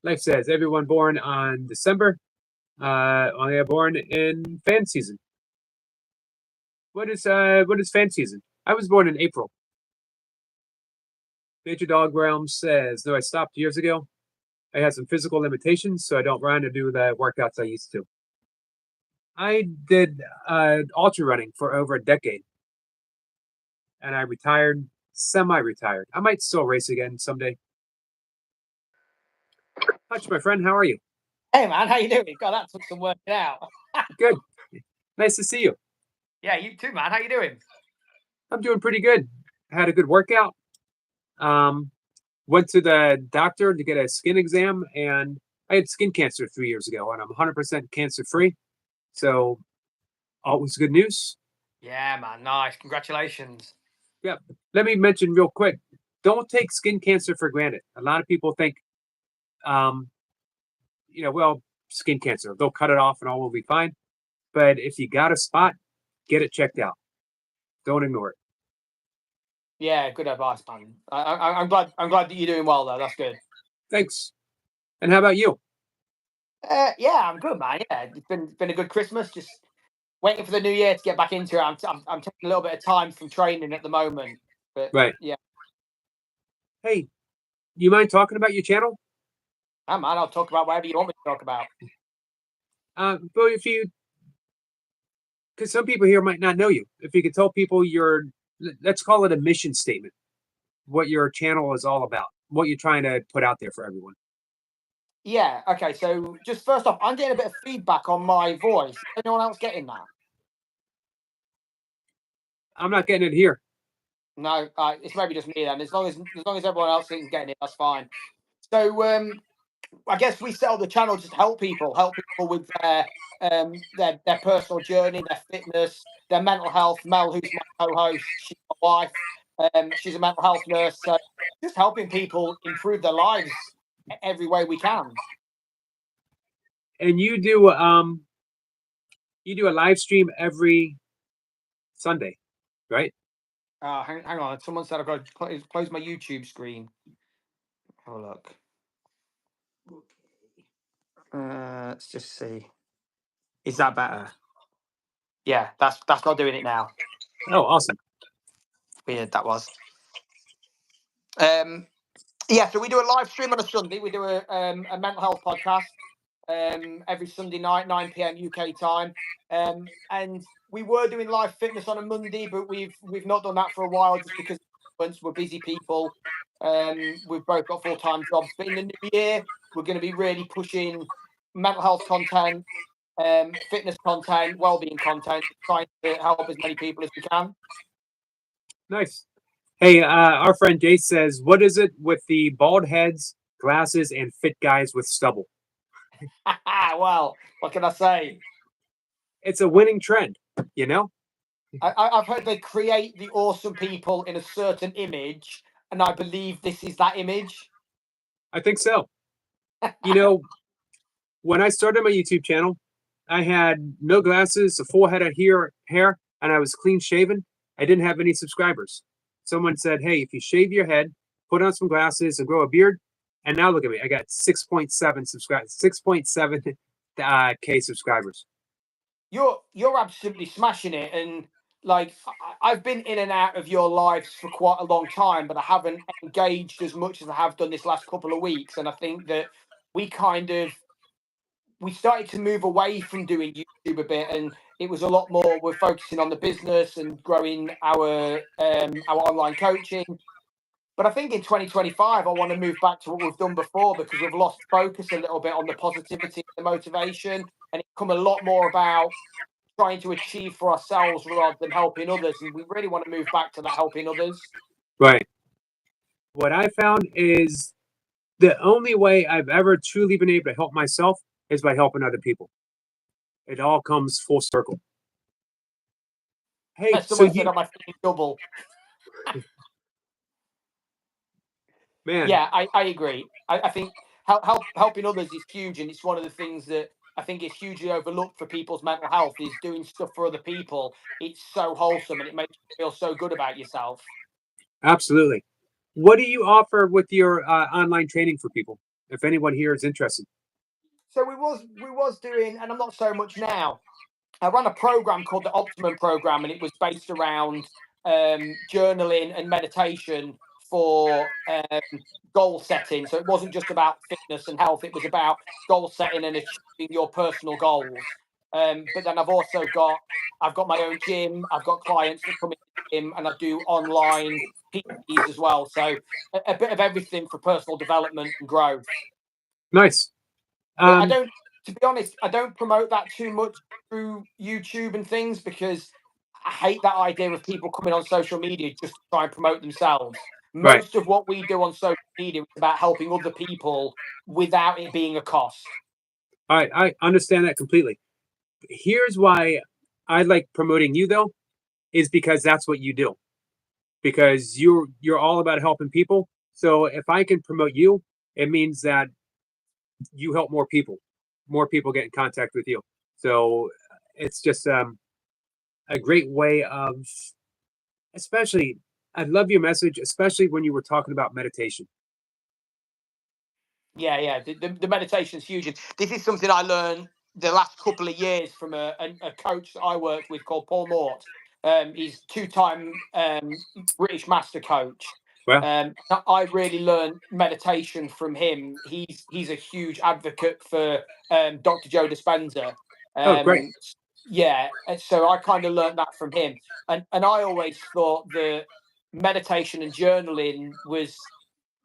Life says, everyone born on December, only born in fan season. What is fan season? I was born in April. Nature Dog Realm says, no, I stopped years ago. I had some physical limitations, so I don't run or do the workouts I used to. I did ultra running for over a decade. And I retired, semi-retired. I might still race again someday. Hutch, my friend, how are you? Hey, man, how you doing? God, that took some working out. Good. Nice to see you. Yeah, you too, man. How you doing? I'm doing pretty good. I had a good workout. Went to the doctor to get a skin exam, and I had skin cancer 3 years ago, and I'm 100% cancer-free. So, always good news. Yeah, man. Nice. Congratulations. Yeah. Let me mention real quick. Don't take skin cancer for granted. A lot of people think, well, skin cancer, they'll cut it off and all will be fine. But if you got a spot, get it checked out. Don't ignore it. Yeah, good advice, man. I'm glad that you're doing well, though. That's good. Thanks. And how about you? Yeah, I'm good, man. Yeah, it's been a good Christmas. Just waiting for the new year to get back into it. I'm taking a little bit of time from training at the moment. But right. Yeah. Hey, you mind talking about your channel? Oh, man, I'll talk about whatever you want me to talk about. Well, if you because some people here might not know you. If you could tell people let's call it a mission statement, what your channel is all about, what you're trying to put out there for everyone. Yeah. Okay. So just first off, I'm getting a bit of feedback on my voice. Is anyone else getting that? I'm not getting it here. No, it's maybe just me then. As long as everyone else isn't getting it, that's fine. So I guess we set up the channel just to help people with their personal journey, their fitness, their mental health. Mel, who's my co-host, she's my wife. She's a mental health nurse. So just helping people improve their lives every way we can. And you do a live stream every Sunday, right? Hang on. Someone said I've got to close my YouTube screen. Have a look. Let's just see. Is that better? Yeah, that's not doing it now. Oh, awesome. Weird that was. Yeah, so we do a live stream on a Sunday. We do a mental health podcast every Sunday night, 9 p.m. UK time. And we were doing live fitness on a Monday, but we've not done that for a while just because we're busy people. We've both got full-time jobs. But in the new year, we're going to be really pushing mental health content, fitness content, well-being content, trying to help as many people as we can. Nice. Hey, our friend Jace says, what is it with the bald heads, glasses, and fit guys with stubble? Well, what can I say? It's a winning trend, you know? I've heard they create the awesome people in a certain image, and I believe this is that image. I think so. You know, when I started my YouTube channel, I had no glasses, a full head of hair, and I was clean shaven. I didn't have any subscribers. Someone said, hey, if you shave your head, put on some glasses, and grow a beard, and now look at me. I got 6.7 K subscribers. You're absolutely smashing it, and like I've been in and out of your lives for quite a long time, but I haven't engaged as much as I have done this last couple of weeks. And I think that we started to move away from doing YouTube a bit, and it was a lot more. We're focusing on the business and growing our online coaching. But I think in 2025, I want to move back to what we've done before because we've lost focus a little bit on the positivity and the motivation, and it's become a lot more about trying to achieve for ourselves rather than helping others. And we really want to move back to that helping others. Right. What I found is the only way I've ever truly been able to help myself is by helping other people. It all comes full circle. Hey, someone said I'm double. Man. Yeah, I agree. I think helping others is huge, and it's one of the things that I think is hugely overlooked for people's mental health is doing stuff for other people. It's so wholesome, and it makes you feel so good about yourself. Absolutely. What do you offer with your online training for people, if anyone here is interested? So we was doing, and I'm not so much now. I ran a program called the Optimum Program, and it was based around journaling and meditation for goal setting. So it wasn't just about fitness and health; it was about goal setting and achieving your personal goals. But then I've got my own gym. I've got clients that come in the gym, and I do online PTs as well. So a bit of everything for personal development and growth. Nice. I don't, to be honest, I don't promote that too much through YouTube and things because I hate that idea of people coming on social media just to try and promote themselves. Most of what we do on social media is about helping other people without it being a cost. All right, I understand that completely. Here's why I like promoting you, though, is because that's what you do. Because you're all about helping people. So if I can promote you, it means that you help more people get in contact with you. So it's just a great way of, especially, I love your message, especially when you were talking about meditation. Yeah. The meditation is huge. This is something I learned the last couple of years from a coach that I worked with called Paul Mort. He's 2-time British master coach. Well, I really learned meditation from him. He's a huge advocate for Dr. Joe Dispenza. Oh, great. yeah, and so I kind of learned that from him, and I always thought that meditation and journaling was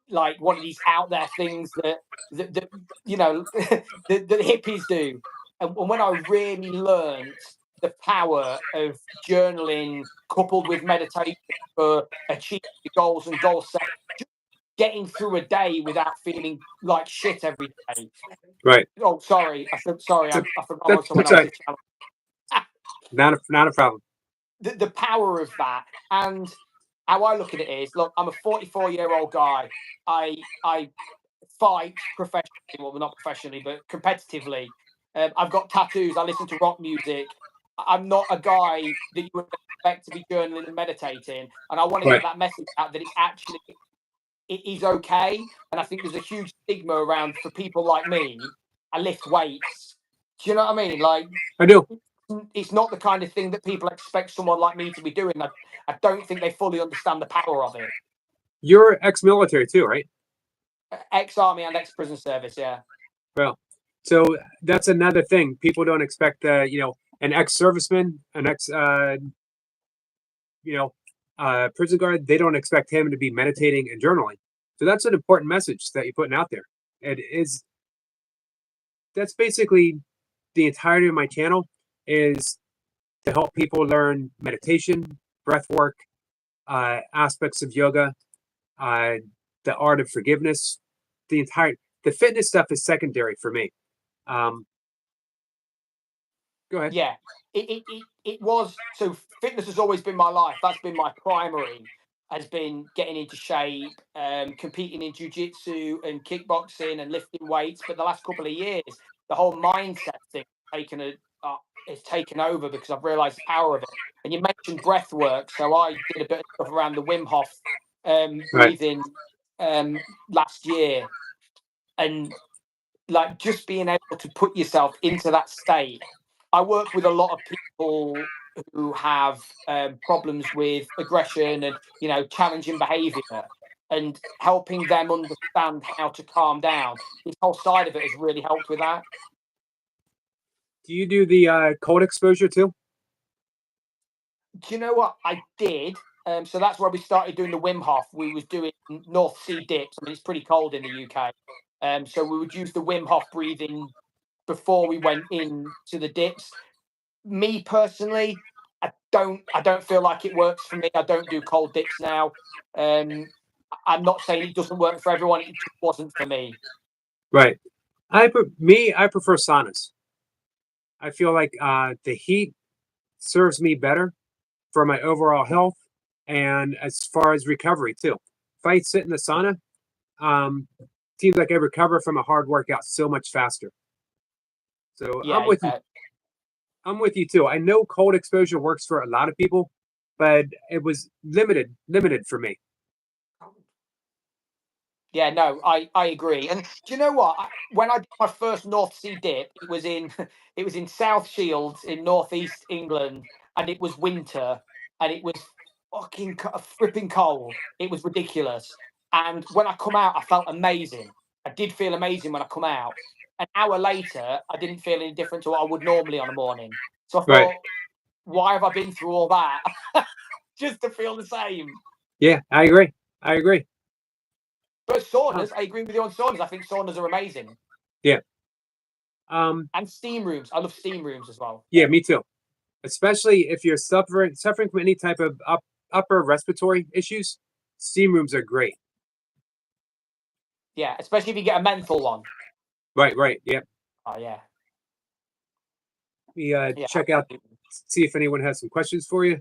like one of these out there things that you know that hippies do, and when I really learned the power of journaling coupled with meditation for achieving goals and goal setting, getting through a day without feeling like shit every day. Right. Oh, sorry, I forgot on someone that's right. else's channel. Not a problem. The power of that, and how I look at it is, look, I'm a 44-year-old guy. I fight professionally, well, not professionally, but competitively. I've got tattoos. I listen to rock music. I'm not a guy that you would expect to be journaling and meditating. And I want to Right. get that message out that it is okay. And I think there's a huge stigma around for people like me. I lift weights. Do you know what I mean? Like, I do. It's not the kind of thing that people expect someone like me to be doing. I don't think they fully understand the power of it. You're ex-military too, right? Ex-army and ex-prison service, yeah. Well, so that's another thing. People don't expect, an ex-serviceman, an prison guard. They don't expect him to be meditating and journaling. So that's an important message that you're putting out there. That's basically the entirety of my channel, is to help people learn meditation, breath work, aspects of yoga, the art of forgiveness. The fitness stuff is secondary for me. Go ahead. Yeah, it was. So fitness has always been my life. That's been my primary. Has been getting into shape, competing in jiu-jitsu and kickboxing and lifting weights. But the last couple of years, the whole mindset thing it's taken over, because I've realised the power of it. And you mentioned breath work, so I did a bit of stuff around the Wim Hof breathing last year, and like just being able to put yourself into that state. I work with a lot of people who have problems with aggression and challenging behaviour, and helping them understand how to calm down. This whole side of it has really helped with that. Do you do the cold exposure too? Do you know what I did? So that's where we started doing the Wim Hof. We was doing North Sea dips. I mean, it's pretty cold in the UK. So we would use the Wim Hof breathing before we went in to the dips. Me personally, I don't feel like it works for me. I don't do cold dips now. I'm not saying it doesn't work for everyone. It just wasn't for me. Right. I prefer saunas. I feel like the heat serves me better for my overall health, and as far as recovery too. If I sit in the sauna, seems like I recover from a hard workout so much faster. So yeah, I'm with you. I'm with you too. I know cold exposure works for a lot of people, but it was limited for me. Yeah, no, I agree. And do you know what? When I did my first North Sea dip, it was in South Shields in northeast England, and it was winter, and it was fucking fripping cold. It was ridiculous. And when I come out, I felt amazing. I did feel amazing when I come out. An hour later, I didn't feel any different to what I would normally on a morning. So I thought, Right. why have I been through all that just to feel the same? Yeah, I agree. But saunas, I agree with you on saunas. I think saunas are amazing. Yeah. And steam rooms. I love steam rooms as well. Yeah, me too. Especially if you're suffering from any type of upper respiratory issues, steam rooms are great. Yeah, especially if you get a menthol one. Right. Yeah. Oh yeah. We check out, see if anyone has some questions for you.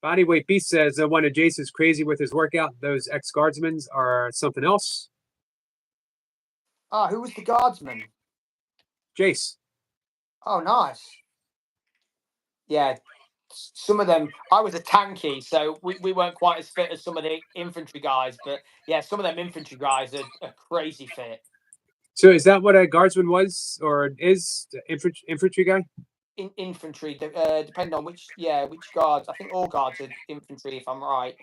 Bodyweight Beast says one of Jace is crazy with his workout. Those ex-guardsmen are something else. Who was the guardsman? Jace. Oh, nice. Yeah, some of them. I was a tanky, so we weren't quite as fit as some of the infantry guys. But yeah, some of them infantry guys are crazy fit. So is that what a guardsman was or is? The infantry guy? Infantry, depending on which guards. I think all guards are infantry, if I'm right.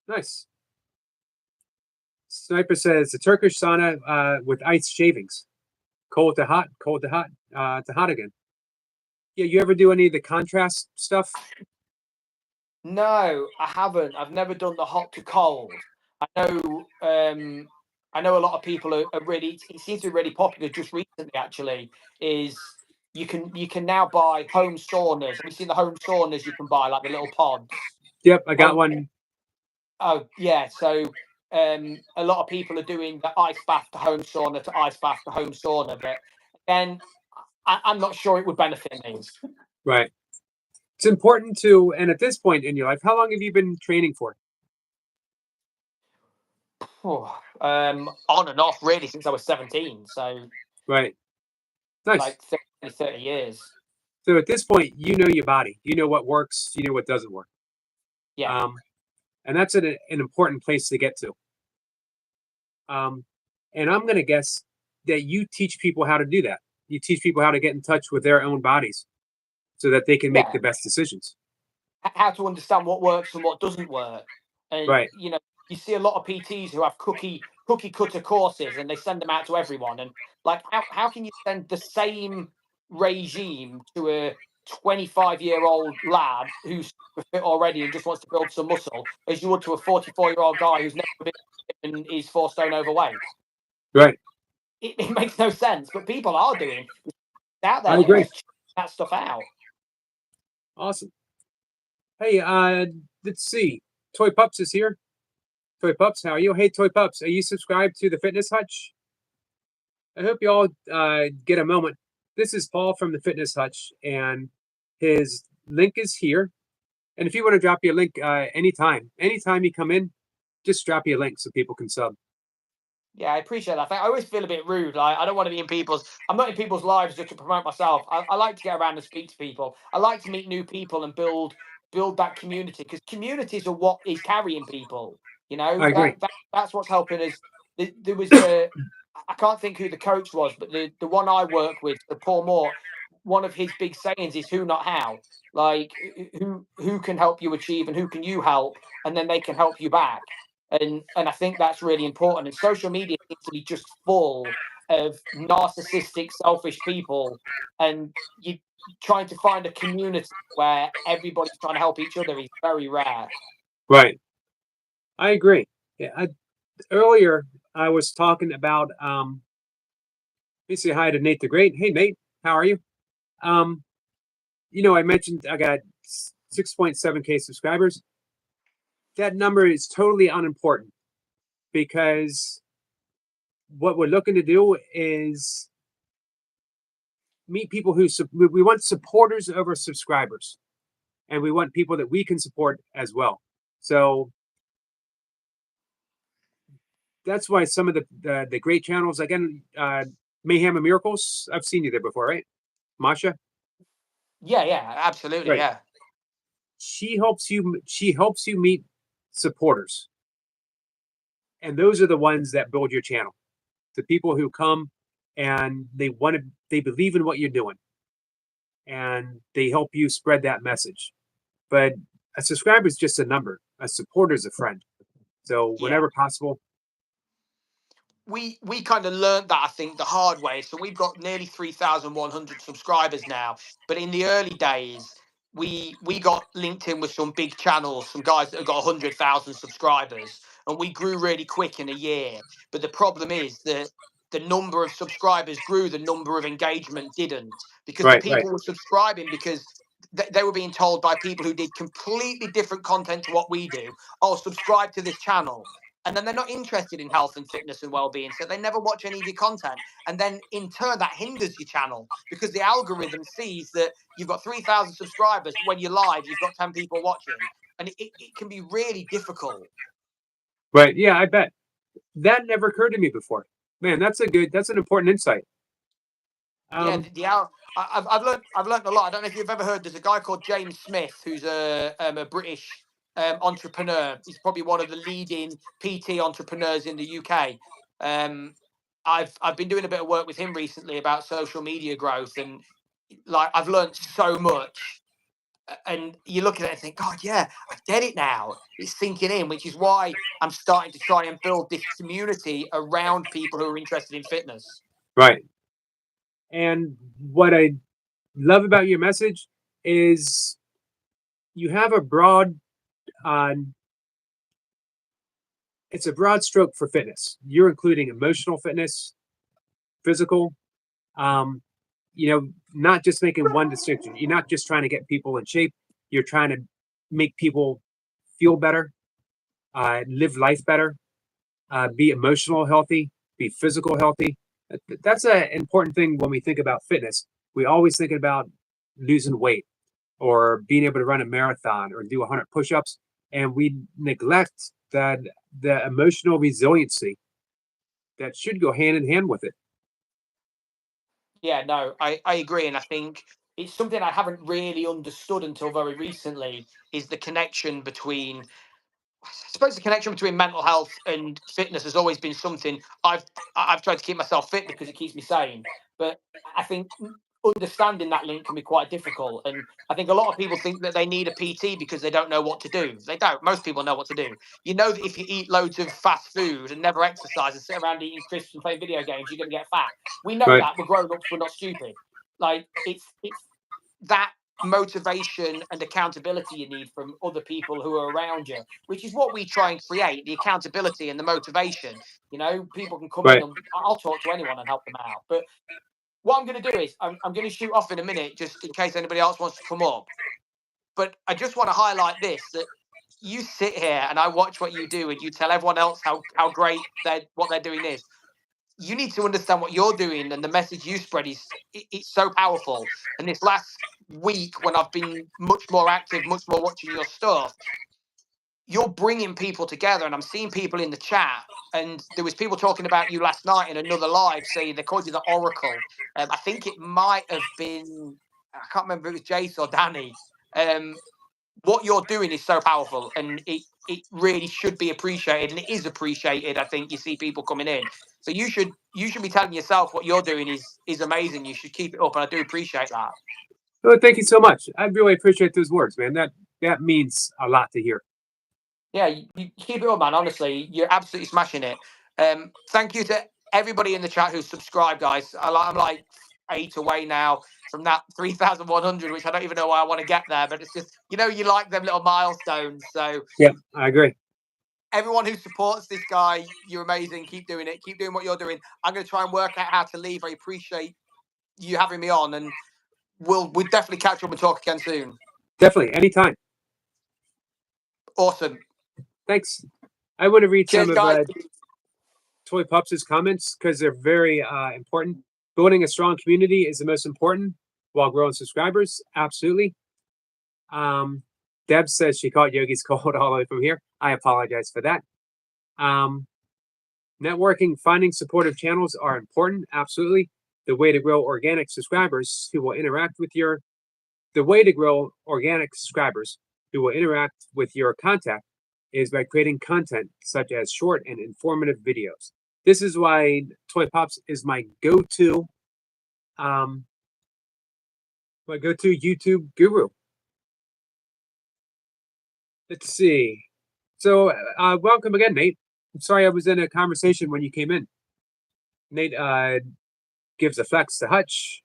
Nice. Sniper says the Turkish sauna with ice shavings. Cold to hot, cold to hot, to hot again. Yeah, you ever do any of the contrast stuff? No, I haven't. I've never done the hot to cold. I know I know a lot of people are really, it seems to be really popular just recently actually, is you can now buy home saunas. Have you seen the home saunas you can buy, like the little pods? Yep, I got Home- one. Oh yeah, so a lot of people are doing the ice bath to home sauna to ice bath to home sauna, but again, I'm not sure it would benefit me. Right. It's important to, and at this point in your life, how long have you been training for? On and off really since I was 17, so Right. Nice. like 30 years. So at this point, you know your body. You know what works. You know what doesn't work. Yeah. And that's an important place to get to. And I'm going to guess that you teach people how to do that. You teach people how to get in touch with their own bodies so that they can make the best decisions. How to understand what works and what doesn't work. And, right. You know, you see a lot of PTs who have cookie cutter courses and they send them out to everyone. And like, how can you send the same regime to a 25-year-old lad who's fit already and just wants to build some muscle as you would to a 44-year-old guy who's never been and is 4 stone overweight? Right. It makes no sense, but people are doing it out there. I agree. Just that stuff out. Awesome. Hey, let's see. Toy Pups is here. Toy Pups, how are you? Hey, Toy Pups, are you subscribed to the Fitness Hutch? I hope you all get a moment. This is Paul from the Fitness Hutch, and his link is here. And if you want to drop your link anytime you come in, just drop your link so people can sub. Yeah, I appreciate that. I always feel a bit rude. Like, I don't want to be I'm not in people's lives just to promote myself. I like to get around and speak to people. I like to meet new people and build that community, because communities are what is carrying people. You know, I agree. That's what's helping us. There was I can't think who the coach was, but the one I work with, the Paul Moore, one of his big sayings is "Who, not how." Like, who can help you achieve and who can you help, and then they can help you back. And I think that's really important. And social media seems to be just full of narcissistic, selfish people, and you trying to find a community where everybody's trying to help each other is very rare. Right. I agree. Yeah. Earlier I was talking about let me say hi to Nate the Great. Hey Nate, how are you? You know, I mentioned I got 6.7K subscribers. That number is totally unimportant, because what we're looking to do is meet people who we want supporters over subscribers, and we want people that we can support as well. So that's why some of the great channels, again, Mayhem and Miracles, I've seen you there before, right? Masha? Yeah, absolutely. Right. Yeah. She helps you meet supporters. And those are the ones that build your channel. The people who come and they believe in what you're doing, and they help you spread that message. But a subscriber is just a number. A supporter is a friend. So whenever possible. We kind of learned that, I think, the hard way. So we've got nearly 3,100 subscribers now. But in the early days, we got linked in with some big channels, some guys that have got 100,000 subscribers, and we grew really quick in a year. But the problem is that the number of subscribers grew, the number of engagement didn't, because the people were subscribing because they were being told by people who did completely different content to what we do. Oh, subscribe to this channel. And then they're not interested in health and fitness and well-being, so they never watch any of your content. And then in turn, that hinders your channel, because the algorithm sees that you've got 3,000 subscribers, but when you're live, you've got 10 people watching. And it can be really difficult. Right. Yeah, I bet. That never occurred to me before. Man, that's an important insight. I've learned a lot. I don't know if you've ever heard, there's a guy called James Smith, who's a British entrepreneur. He's probably one of the leading PT entrepreneurs in the UK. I've been doing a bit of work with him recently about social media growth, and like, I've learned so much and you look at it and think, God, yeah, I get it now. It's sinking in, which is why I'm starting to try and build this community around people who are interested in fitness. Right. And what I love about your message is you have a broad, it's a broad stroke for fitness. You're including emotional fitness, physical, not just making one distinction. You're not just trying to get people in shape. You're trying to make people feel better, live life better, be emotional healthy, be physical healthy. That's an important thing when we think about fitness. We always think about losing weight or being able to run a marathon or do 100 push-ups, and we neglect that the emotional resiliency that should go hand in hand with it. Yeah, no, I agree. And I think it's something I haven't really understood until very recently, is the connection between, I suppose the connection between mental health and fitness has always been something I've tried to keep myself fit because it keeps me sane. But I think understanding that link can be quite difficult. And I think a lot of people think that they need a PT because they don't know what to do. They don't. Most people know what to do. You know that if you eat loads of fast food and never exercise and sit around eating crisps and playing video games, you're going to get fat. We know Right. that. We're grown ups. We're not stupid. Like it's that motivation and accountability you need from other people who are around you, which is what we try and create, the accountability and the motivation. People can come Right. in and I'll talk to anyone and help them out. But what I'm going to do is I'm going to shoot off in a minute, just in case anybody else wants to come up. But I just want to highlight this, that you sit here and I watch what you do and you tell everyone else how great what they're doing is. You need to understand what you're doing, and the message you spread it's so powerful. And this last week, when I've been much more active, much more watching your stuff, you're bringing people together. And I'm seeing people in the chat, and there was people talking about you last night in another live saying they called you the Oracle. I think it might have been, I can't remember if it was Jace or Danny. What you're doing is so powerful, and it really should be appreciated, and it is appreciated. I think you see people coming in, so you should be telling yourself what you're doing is amazing. You should keep it up, and I do appreciate that. Oh, thank you so much. I really appreciate those words, man. That means a lot to hear. Yeah, you keep it up, man. Honestly, you're absolutely smashing it. Thank you to everybody in the chat who's subscribed, guys. I'm like 8 away now from that 3,100, which I don't even know why I want to get there, but it's just, you like them little milestones. So yeah, I agree. Everyone who supports this guy, you're amazing. Keep doing it. Keep doing what you're doing. I'm going to try and work out how to leave. I appreciate you having me on, and we'll definitely catch up and talk again soon. Definitely, anytime. Awesome. Thanks. I want to read Cheers, some guys. of Toy Pups' comments because they're very important. Building a strong community is the most important while growing subscribers. Absolutely. Deb says she caught Yogi's cold all the way from here. I apologize for that. Networking, finding supportive channels are important. Absolutely. The way to grow organic subscribers who will interact with your content is by creating content such as short and informative videos. This is why Toy Pops is my go-to YouTube guru. Let's see. So welcome again, Nate. I'm sorry I was in a conversation when you came in. Nate gives a flex to Hutch.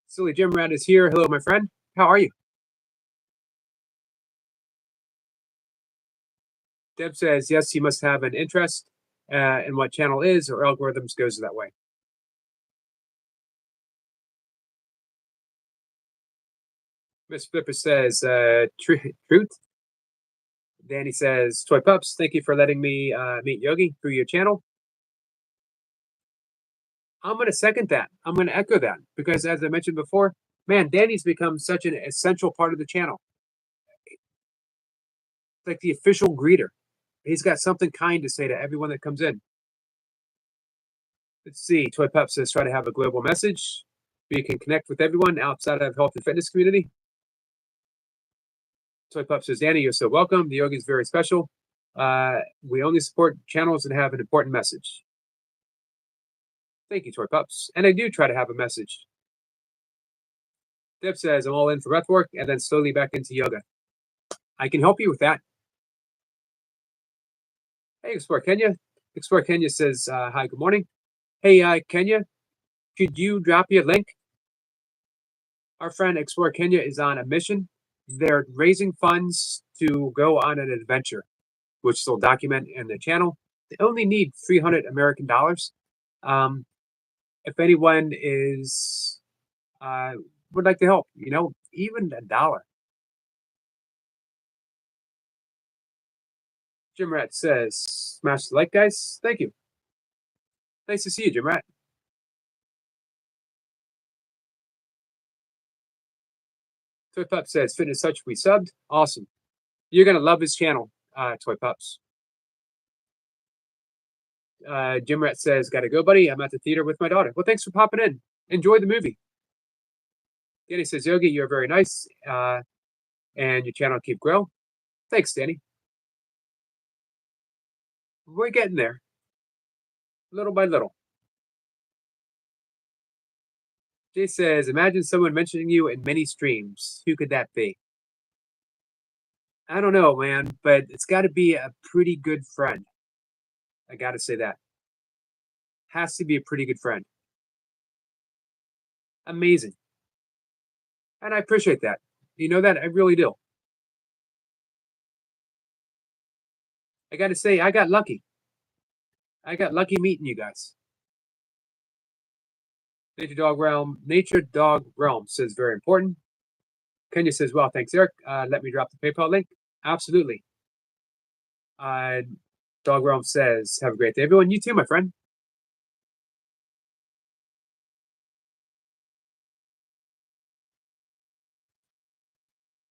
Silly Jim Rat is here. Hello, my friend. How are you? Deb says, yes, you must have an interest in what channel is, or algorithms goes that way. Miss Flipper says, truth. Danny says, Toy Pups, thank you for letting me meet Yogi through your channel. I'm going to second that. I'm going to echo that because, as I mentioned before, man, Danny's become such an essential part of the channel. It's like the official greeter. He's got something kind to say to everyone that comes in. Let's see. Toy Pups says, try to have a global message so you can connect with everyone outside of health and fitness community. Toy Pups says, Danny, you're so welcome. The yoga is very special. We only support channels that have an important message. Thank you, Toy Pups. And I do try to have a message. Deb says, I'm all in for breath work and then slowly back into yoga. I can help you with that. Hey, Explore Kenya. Explore Kenya says, hi, good morning. Hey, Kenya, could you drop your link? Our friend Explore Kenya is on a mission. They're raising funds to go on an adventure, which they'll document in the channel. They only need 300 American dollars. If anyone is would like to help, even $1. Jim Rat says, smash the like, guys. Thank you. Nice to see you, Jim Rat. Toy Pup says, Fitness Touch, we subbed. Awesome. You're going to love his channel, Toy Pups. Jim Rat says, gotta go, buddy. I'm at the theater with my daughter. Well, thanks for popping in. Enjoy the movie. Danny says, Yogi, you're very nice. And your channel keep growing. Thanks, Danny. We're getting there. Little by little. Jay says, imagine someone mentioning you in many streams. Who could that be? I don't know, man, but it's got to be a pretty good friend. I got to say that. Has to be a pretty good friend. Amazing. And I appreciate that. You know that? I really do. I got to say, I got lucky. I got lucky meeting you guys. Nature Dog Realm says very important. Kenya says, well, thanks, Eric. Let me drop the PayPal link. Absolutely. Dog Realm says, have a great day, everyone. You too, my friend.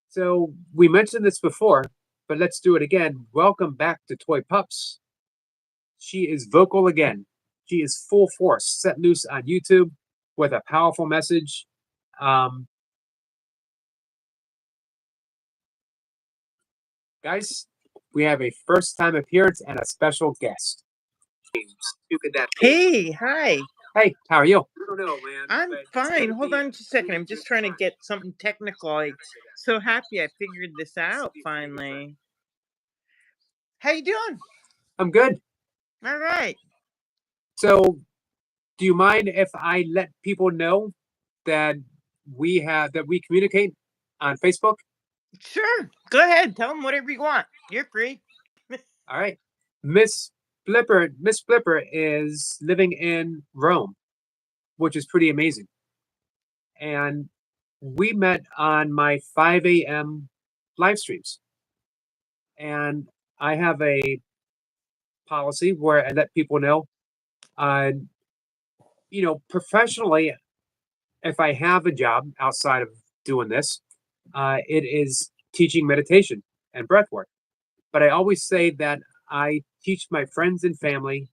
So we mentioned this before, but let's do it again. Welcome back to Toy Pups. She is vocal again. She is full force, set loose on YouTube with a powerful message. Guys, we have a first-time appearance and a special guest. Who could that be? Hey, hi. Hey, how are you? I don't know, man. I'm fine. Hold on just a second. I'm just trying to get something technical. I'm so happy I figured this out finally. How you doing? I'm good. All right. So, do you mind if I let people know that we communicate on Facebook? Sure. Go ahead. Tell them whatever you want. You're free. All right. Miss Flipper is living in Rome, which is pretty amazing. And we met on my 5 a.m. live streams. And I have a policy where I let people know, professionally, if I have a job outside of doing this, it is teaching meditation and breath work. But I always say that I teach my friends and family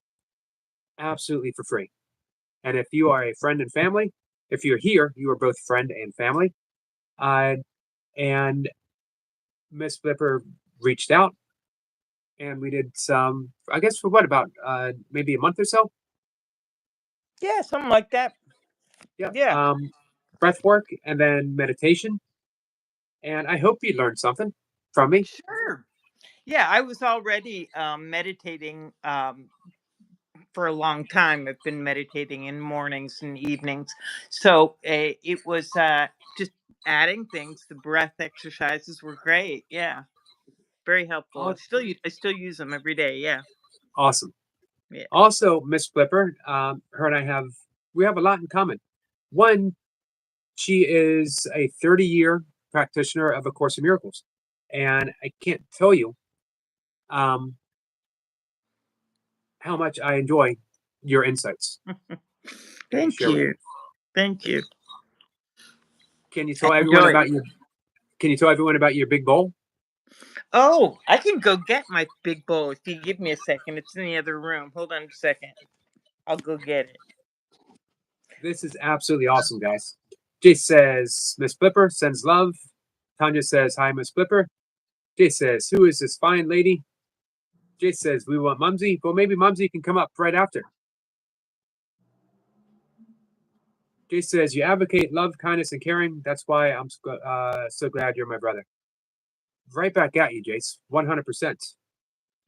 absolutely for free. And if you are a friend and family, if you're here, you are both friend and family. And Miss Flipper reached out and we did some, I guess for what, about maybe a month or so? Yeah, something like that. Yeah. Breath work and then meditation. And I hope you learned something from me. Sure. Yeah, I was already meditating for a long time. I've been meditating in mornings and evenings. So it was just adding things. The breath exercises were great. Yeah. Very helpful. Awesome. I still use them every day. Yeah. Awesome. Yeah. Also, Miss Flipper, her and I we have a lot in common. One, she is a 30-year practitioner of A Course in Miracles. And I can't tell you how much I enjoy your insights. Thank you. Thank you. Can you tell everyone about your big bowl? Oh, I can go get my big bowl if you give me a second. It's in the other room. Hold on a second. I'll go get it. This is absolutely awesome, guys. Jay says, Miss Flipper sends love. Tanya says, hi, Miss Flipper. Jay says, who is this fine lady? Jay says, we want Mumsy. Well, maybe Mumsy can come up right after. Jace says, you advocate love, kindness, and caring. That's why I'm so glad you're my brother. Right back at you, Jace. 100%.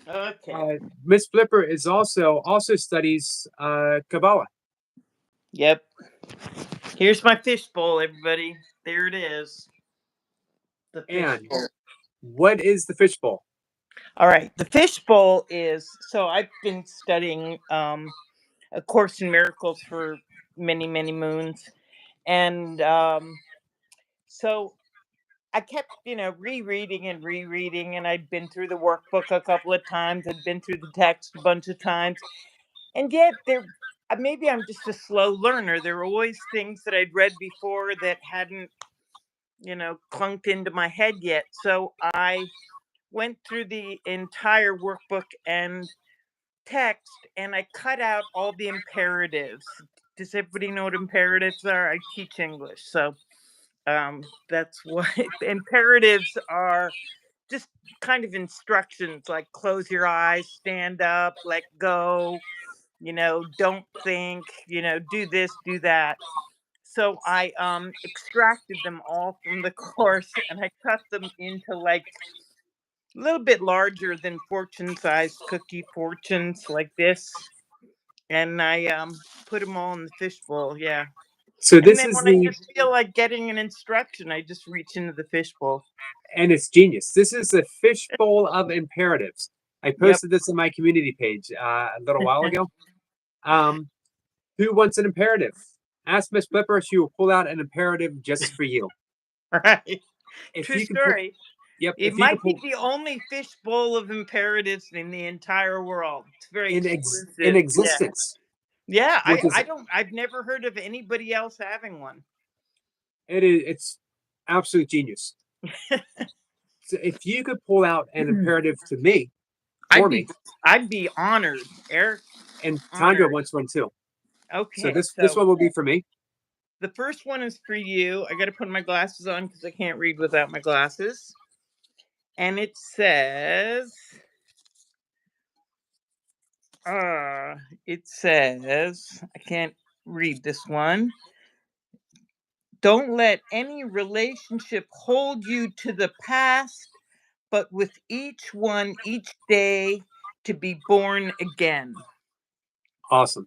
Okay. Miss Flipper is also studies Kabbalah. Yep. Here's my fishbowl, everybody. There it is. The fishbowl. What is the fishbowl? All right. The fishbowl is, so I've been studying A Course in Miracles for many, many moons. And so I kept, rereading, and I'd been through the workbook a couple of times. I'd been through the text a bunch of times. And yet maybe I'm just a slow learner. There were always things that I'd read before that hadn't, clunked into my head yet. So I went through the entire workbook and text, and I cut out all the imperatives. Does everybody know what imperatives are? I teach English, so that's what imperatives are. Just kind of instructions like close your eyes, stand up, let go, don't think, do this, do that. So I extracted them all from the course, and I cut them into like a little bit larger than fortune-sized cookie portions like this. And I put them all in the fishbowl, yeah. So And this then is when I just feel like getting an instruction, I just reach into the fishbowl. And it's genius. This is the fishbowl of imperatives. I posted this on my community page a little while ago. Who wants an imperative? Ask Miss Flipper. She will pull out an imperative just for you. Right. If True you can story. Yep. It might be the only fishbowl of imperatives in the entire world. It's very exclusive. In existence. Yeah, I've never heard of anybody else having one. It's absolute genius. So if you could pull out an imperative to me, I'd be honored, Eric. And Tandra wants one too. Okay. So this one will be for me. The first one is for you. I got to put my glasses on because I can't read without my glasses. And it says, I can't read this one. Don't let any relationship hold you to the past, but with each one, each day, to be born again. Awesome.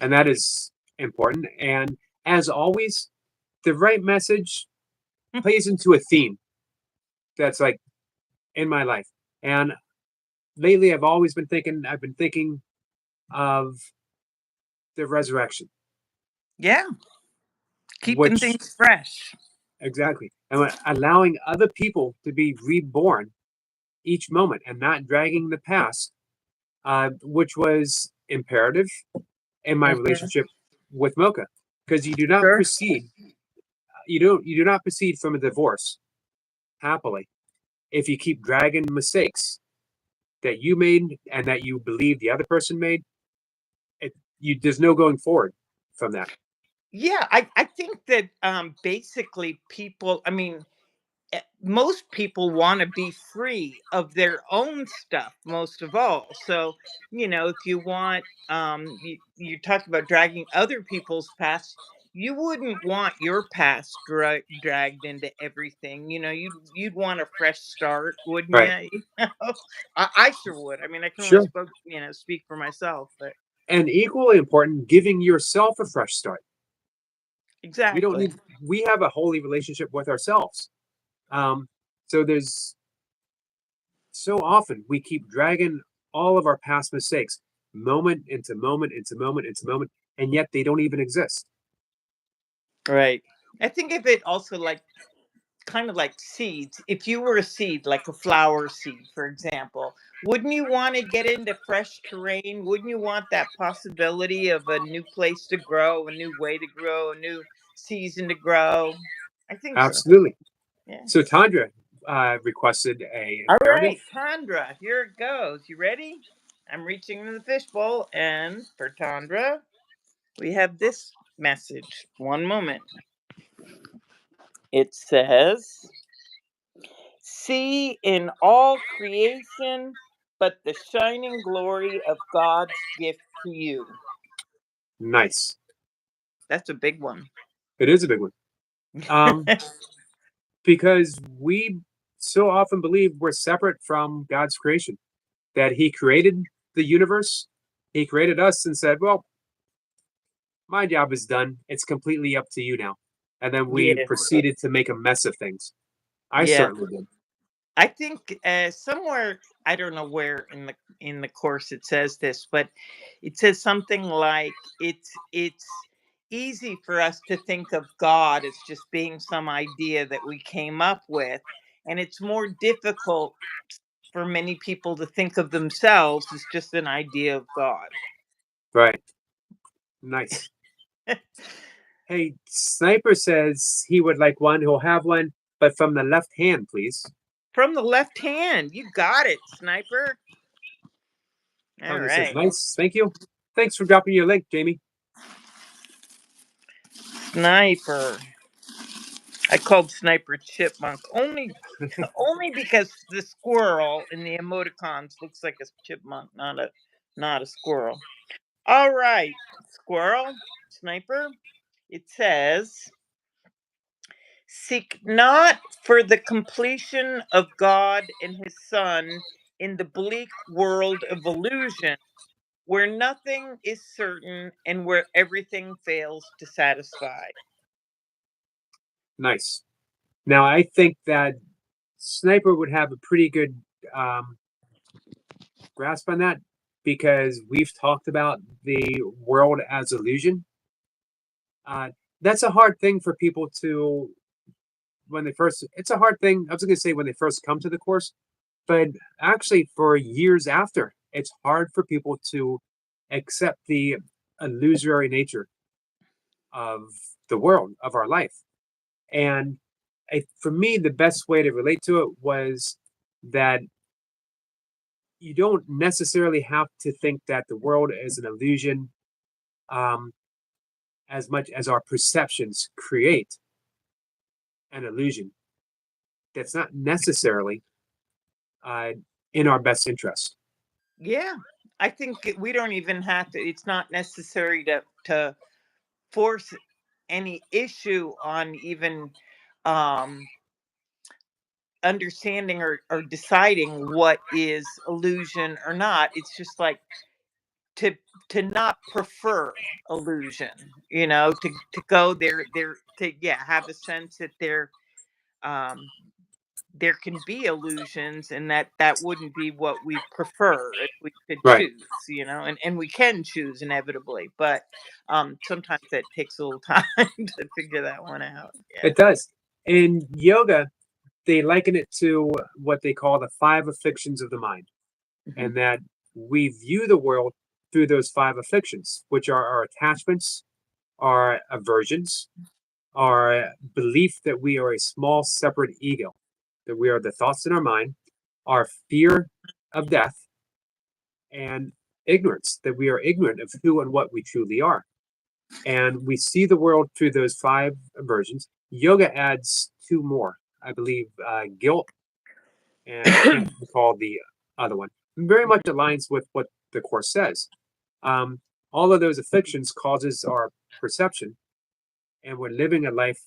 And that is important. And as always, the right message plays into a theme that's like in my life. And lately I've been thinking of the resurrection. Yeah. Keeping things fresh. Exactly. And allowing other people to be reborn each moment and not dragging the past, which was imperative in my relationship with Mocha. Because you do not proceed. You do not proceed from a divorce happily if you keep dragging mistakes that you made and that you believe the other person made. There's no going forward from that. Yeah, I think that basically people, most people want to be free of their own stuff most of all. So, if you want, you talked about dragging other people's past. You wouldn't want your past dragged into everything. You'd want a fresh start, wouldn't you? I sure would. I can only speak for myself, but. And equally important, giving yourself a fresh start. Exactly. We have a holy relationship with ourselves. So there's so often we keep dragging all of our past mistakes moment into moment into moment into moment, and yet they don't even exist. Right. I think of it also like kind of like seeds. If you were a seed, like a flower seed, for example, wouldn't you want to get into fresh terrain? Wouldn't you want that possibility of a new place to grow, a new way to grow, a new season to grow? I think absolutely. So. Yeah. So Tandra requested a. All right, Tandra, here it goes. You ready? I'm reaching into the fishbowl, and for Tandra, we have this message. One moment. It says, see in all creation but the shining glory of God's gift to you. Nice. That's a big one. It is a big one. Because we so often believe we're separate from God's creation, that He created the universe, He created us, and said, well, my job is done. It's completely up to you now. And then we Yeah. proceeded to make a mess of things. I Yeah. certainly did. I think somewhere, I don't know where in the course it says this, but it says something like it's easy for us to think of God as just being some idea that we came up with, and it's more difficult for many people to think of themselves as just an idea of God. Right. Nice. Hey, Sniper says he would like one. He'll have one, but from the left hand, please. From the left hand. You got it, Sniper. All Tanya right. says, nice. Thank you. Thanks for dropping your link, Jamie. Sniper. I called Sniper Chipmunk only because the squirrel in the emoticons looks like a chipmunk, not a squirrel. All right, squirrel, Sniper. It says, seek not for the completion of God and His Son in the bleak world of illusion, where nothing is certain and where everything fails to satisfy. Nice. Now, I think that Sniper would have a pretty good grasp on that, because we've talked about the world as illusion. That's a hard thing for people to, it's a hard thing, I was going to say when they first come to the course, but actually for years after, it's hard for people to accept the illusory nature of the world, of our life. And for me, the best way to relate to it was that you don't necessarily have to think that the world is an illusion, as much as our perceptions create an illusion that's not necessarily in our best interest. Yeah, I think we don't even have to. It's not necessary to force any issue on even understanding or deciding what is illusion or not. It's just like to not prefer illusion, to go there to have a sense that there can be illusions, and that wouldn't be what we prefer if we could Right. choose, and we can choose inevitably, but sometimes that takes a little time to figure that one out. It does. In yoga, they liken it to what they call the 5 afflictions of the mind, and that we view the world through those 5 afflictions, which are our attachments, our aversions, our belief that we are a small separate ego, that we are the thoughts in our mind, our fear of death, and ignorance, that we are ignorant of who and what we truly are. And we see the world through those 5 aversions. Yoga adds 2 more, I believe, guilt, and I can't recall the other one. Very much aligns with what the Course says. All of those afflictions causes our perception, and we're living a life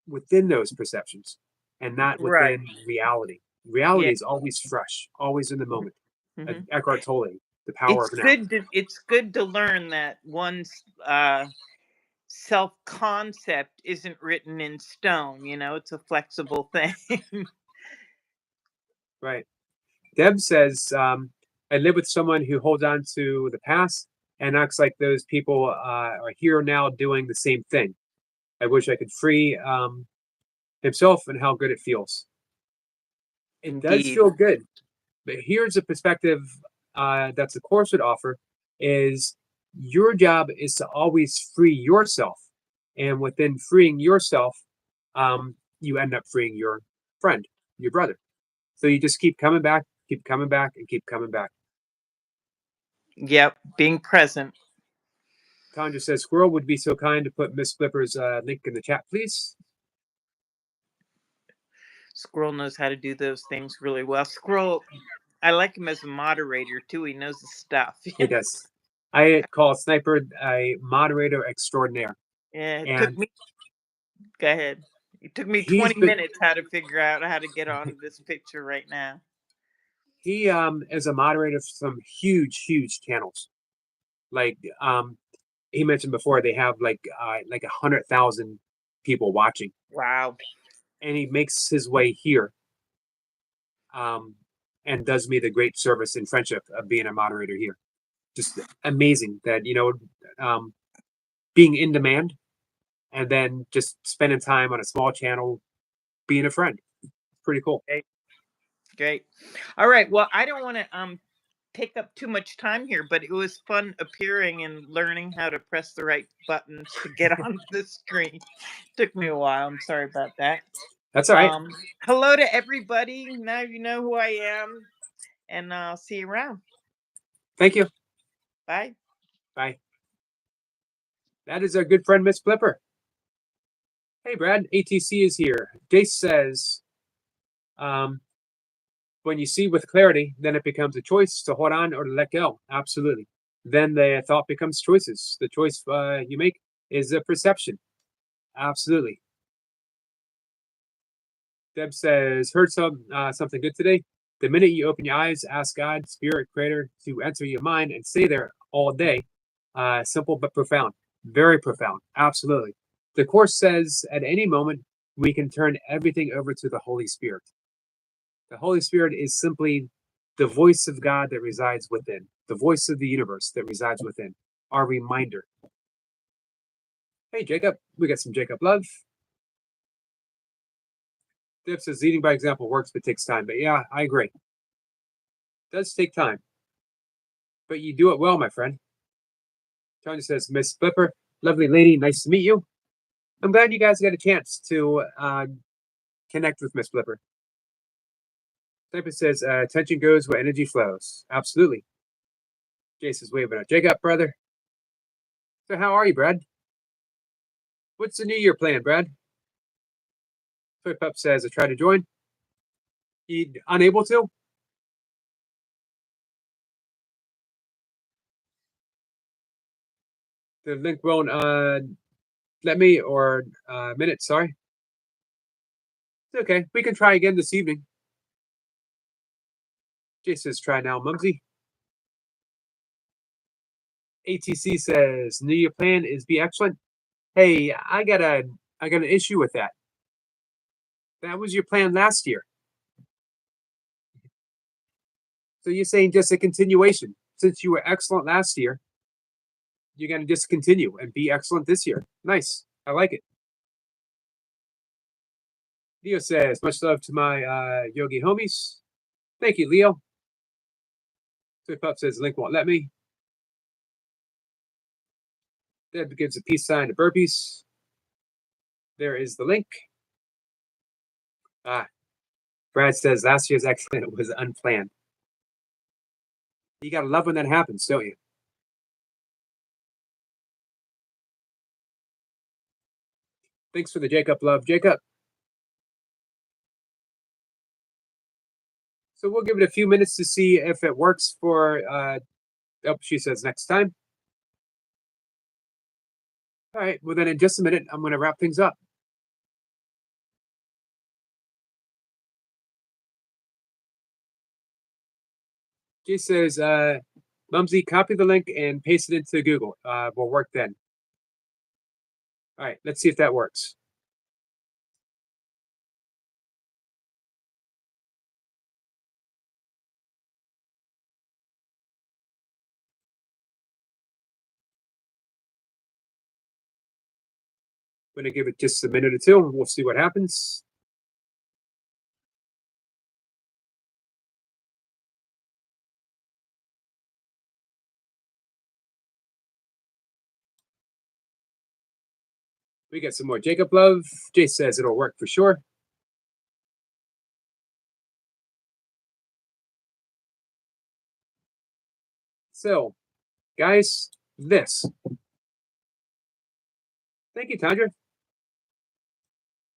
within those perceptions and not within reality. Reality is always fresh, always in the moment. Eckhart Tolle, the power of now. It's good to learn that one's self-concept isn't written in stone. It's a flexible thing. Right. Deb says, I live with someone who holds on to the past and acts like those people are here now doing the same thing. I wish I could free himself, and how good it feels. It does feel good. But here's a perspective that the Course would offer, is your job is to always free yourself. And within freeing yourself, you end up freeing your friend, your brother. So you just keep coming back, and keep coming back. Yep, being present. Tanja says, Squirrel would be so kind to put Miss Flipper's link in the chat, please. Squirrel knows how to do those things really well. Squirrel, I like him as a moderator too. He knows the stuff. He does. I call Sniper a moderator extraordinaire. Yeah, it took And me. Go ahead. It took me he's 20 been minutes how to figure out how to get on this picture right now. he is a moderator for some huge channels. Like he mentioned before, they have like 100,000 people watching, Wow. and he makes his way here, and does me the great service and friendship of being a moderator here. Just amazing that being in demand, and then just spending time on a small channel, being a friend. Pretty cool. Great. All right. Well, I don't want to take up too much time here, but it was fun appearing and learning how to press the right buttons to get on the screen. Took me a while. I'm sorry about that. That's all right. Hello to everybody. Now you know who I am, and I'll see you around. Thank you. Bye. Bye. That is our good friend, Miss Flipper. Hey, Brad, ATC is here. Jace says, when you see with clarity, then it becomes a choice to hold on or to let go. Absolutely. Then the thought becomes choices. The choice you make is a perception. Absolutely. Deb says, heard something good today. The minute you open your eyes, ask God, Spirit, Creator to enter your mind and stay there all day. Simple but profound. Very profound. Absolutely. The Course says at any moment, we can turn everything over to the Holy Spirit. The Holy Spirit is simply the voice of God that resides within, the voice of the universe that resides within, our reminder. Hey, Jacob, we got some Jacob love. Dip says leading by example works, but takes time. But yeah, I agree. It does take time. But you do it well, my friend. Tony says, Miss Flipper, lovely lady, nice to meet you. I'm glad you guys got a chance to connect with Miss Flipper. Sniper says, attention goes where energy flows. Absolutely. Jason's waving at Jacob, brother. So how are you, Brad? What's the New Year plan, Brad? Toy Pup says, I tried to join. You unable to? The link won't let me, or minute, sorry. It's okay. We can try again this evening. Jason says, try now, Mumsy. ATC says, New Year plan is be excellent. Hey, I got an issue with that. That was your plan last year. So you're saying just a continuation. Since you were excellent last year, you're going to just continue and be excellent this year. Nice. I like it. Leo says, much love to my yogi homies. Thank you, Leo. Toy Pup says, link won't let me. Deb gives a peace sign to burpees. There is the link. Brad says, last year's excellent was unplanned. You got to love when that happens, don't you? Thanks for the Jacob love, Jacob. So we'll give it a few minutes to see if it works for, she says next time. All right, well then in just a minute, I'm going to wrap things up. She says, Mumsy, copy the link and paste it into Google. Will work then. All right, let's see if that works. I'm going to give it just a minute or two and we'll see what happens. We got some more Jacob love. Jay says it'll work for sure. So, guys, this. Thank you, Tandra.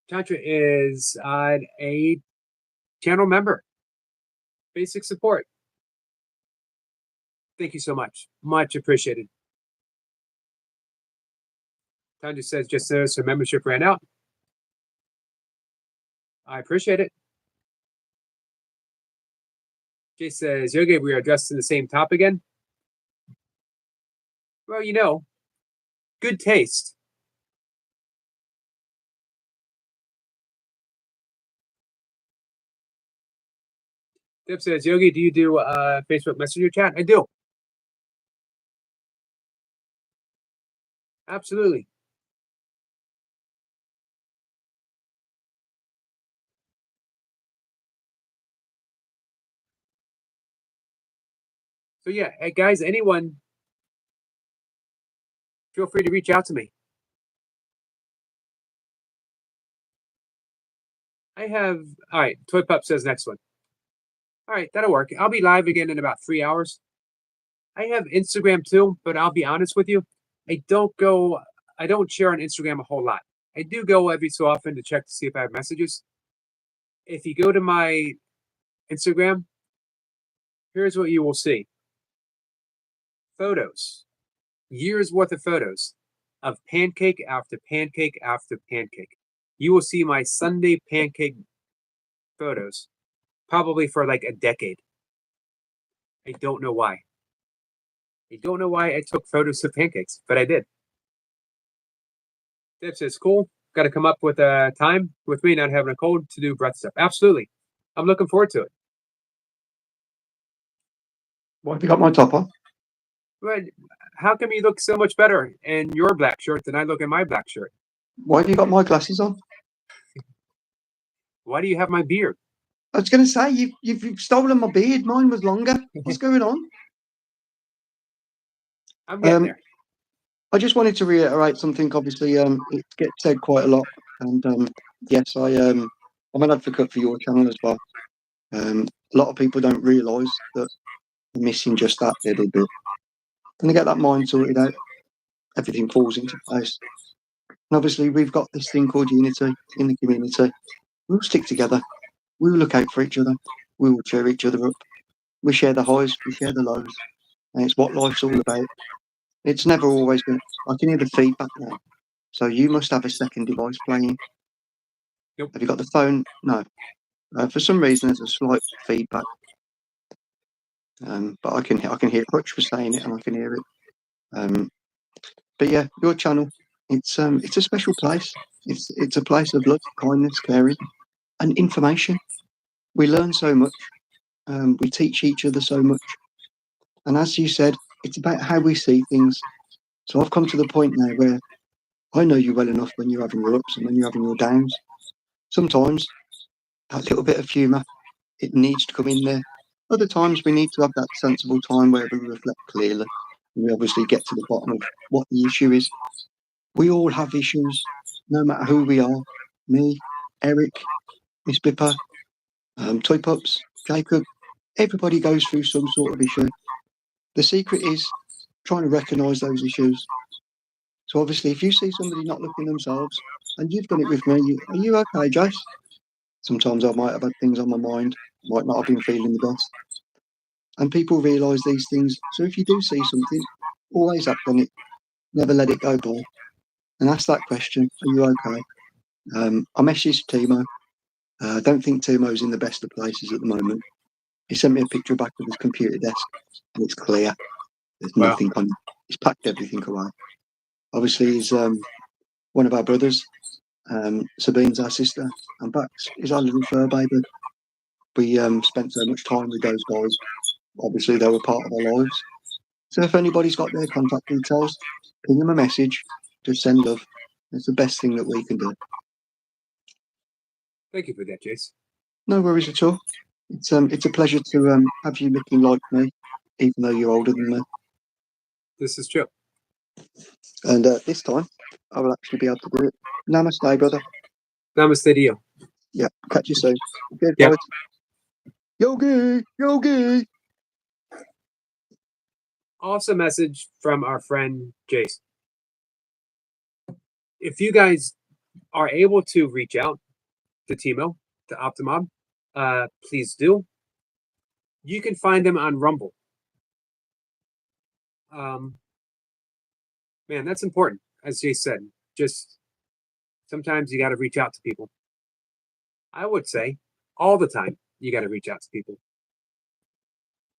Tandra is a channel member. Basic support. Thank you so much. Much appreciated. Tanya says, just says her membership ran out. I appreciate it. Jay says, Yogi, we are addressing the same topic again. Well, you know, good taste. Deb says, Yogi, do you do Facebook Messenger chat? I do. Absolutely. So yeah, hey guys, anyone, feel free to reach out to me. I have, all right, Toy Pup says next one. All right, that'll work. I'll be live again in about 3 hours. I have Instagram too, but I'll be honest with you, I don't share on Instagram a whole lot. I do go every so often to check to see if I have messages. If you go to my Instagram, here's what you will see. Photos, years worth of photos of pancake after pancake after pancake. You will see my Sunday pancake photos probably for like a decade. I don't know why. I don't know why I took photos of pancakes, but I did. Deb says, cool. Got to come up with a time with me not having a cold to do breath stuff. Absolutely. I'm looking forward to it. Why have you got my top on? But how come you look so much better in your black shirt than I look in my black shirt? Why have you got my glasses on? Why do you have my beard? I was going to say, you've stolen my beard. Mine was longer. What's going on? I'm getting there. I just wanted to reiterate something. Obviously, it gets said quite a lot, and yes, I'm an advocate for your channel as well. A lot of people don't realise that they're missing just that little bit. When they get that mind sorted out, everything falls into place. And obviously, we've got this thing called unity in the community. We'll stick together. We will look out for each other. We will cheer each other up. We share the highs. We share the lows. And it's what life's all about. It's never always been. I can hear the feedback now. So you must have a second device playing. Yep. Have you got the phone? No. For some reason, there's a slight feedback. But I can hear Hutch was saying it, and I can hear it. But yeah, your channel. It's a special place. It's a place of love, kindness, caring, and information. We learn so much. We teach each other so much. And as you said, it's about how we see things. So I've come to the point now where I know you well enough when you're having your ups and when you're having your downs. Sometimes that little bit of humour, it needs to come in there. Other times we need to have that sensible time where we reflect clearly. And we obviously get to the bottom of what the issue is. We all have issues, no matter who we are. Me, Eric, Miss Bipper, Toy Pups, Jacob. Everybody goes through some sort of issue. The secret is trying to recognise those issues. So obviously, if you see somebody not looking themselves, and you've done it with me, are you okay, Jace? Sometimes I might have had things on my mind, might not have been feeling the best. And people realise these things. So if you do see something, always act on it. Never let it go by. And ask that question, are you okay? I messaged Timo. I don't think Timo's in the best of places at the moment. He sent me a picture back of his computer desk, and it's clear. There's nothing on it. He's packed everything away. Obviously, he's one of our brothers. Sabine's our sister, and Bax is our little fur baby. We spent so much time with those guys. Obviously, they were part of our lives. So if anybody's got their contact details, ping them a message. Just send love. It's the best thing that we can do. Thank you for that, Jace. No worries at all. It's a pleasure to have you looking like me, even though you're older than me. This is true. And this time, I will actually be able to do it. Namaste, brother. Namaste to you. Yeah, catch you soon. Good, yep. Yogi, Yogi. Awesome message from our friend Jace. If you guys are able to reach out to Timo, to Optimob, please do. You can find them on Rumble. Man, that's important. As Jay said, just sometimes you got to reach out to people. I would say all the time you got to reach out to people.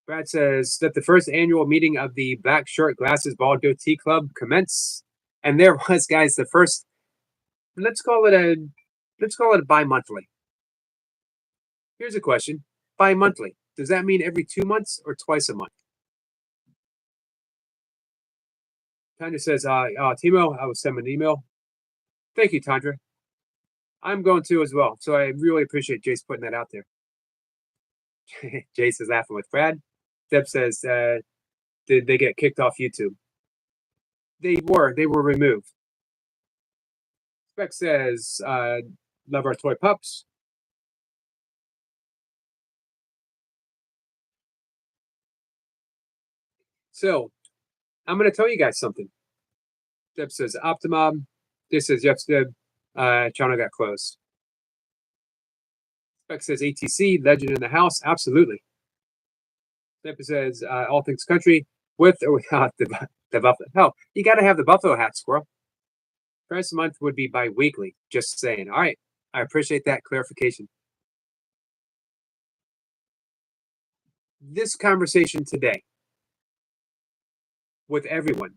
Brad says that the first annual meeting of the Black Shirt Glasses Ball Goatee Club commenced, and there was, guys, the first. Let's call it bi-monthly. Here's a question: bi-monthly, does that mean every 2 months or twice a month? Tanya says, Timo, I will send an email. Thank you, Tandra. I'm going to as well. So I really appreciate Jace putting that out there. Jace is laughing with Brad. Deb says, did they get kicked off YouTube? They were removed. Spec says, love our toy pups. So I'm going to tell you guys something. Deb says, Optimum. This says, yes, Deb. Channel got closed. Spec says, ATC, legend in the house. Absolutely. Deb says, all things country, with or without the buffalo. Hell, you got to have the buffalo hat, squirrel. First month would be bi-weekly. Just saying. All right. I appreciate that clarification. This conversation today with everyone,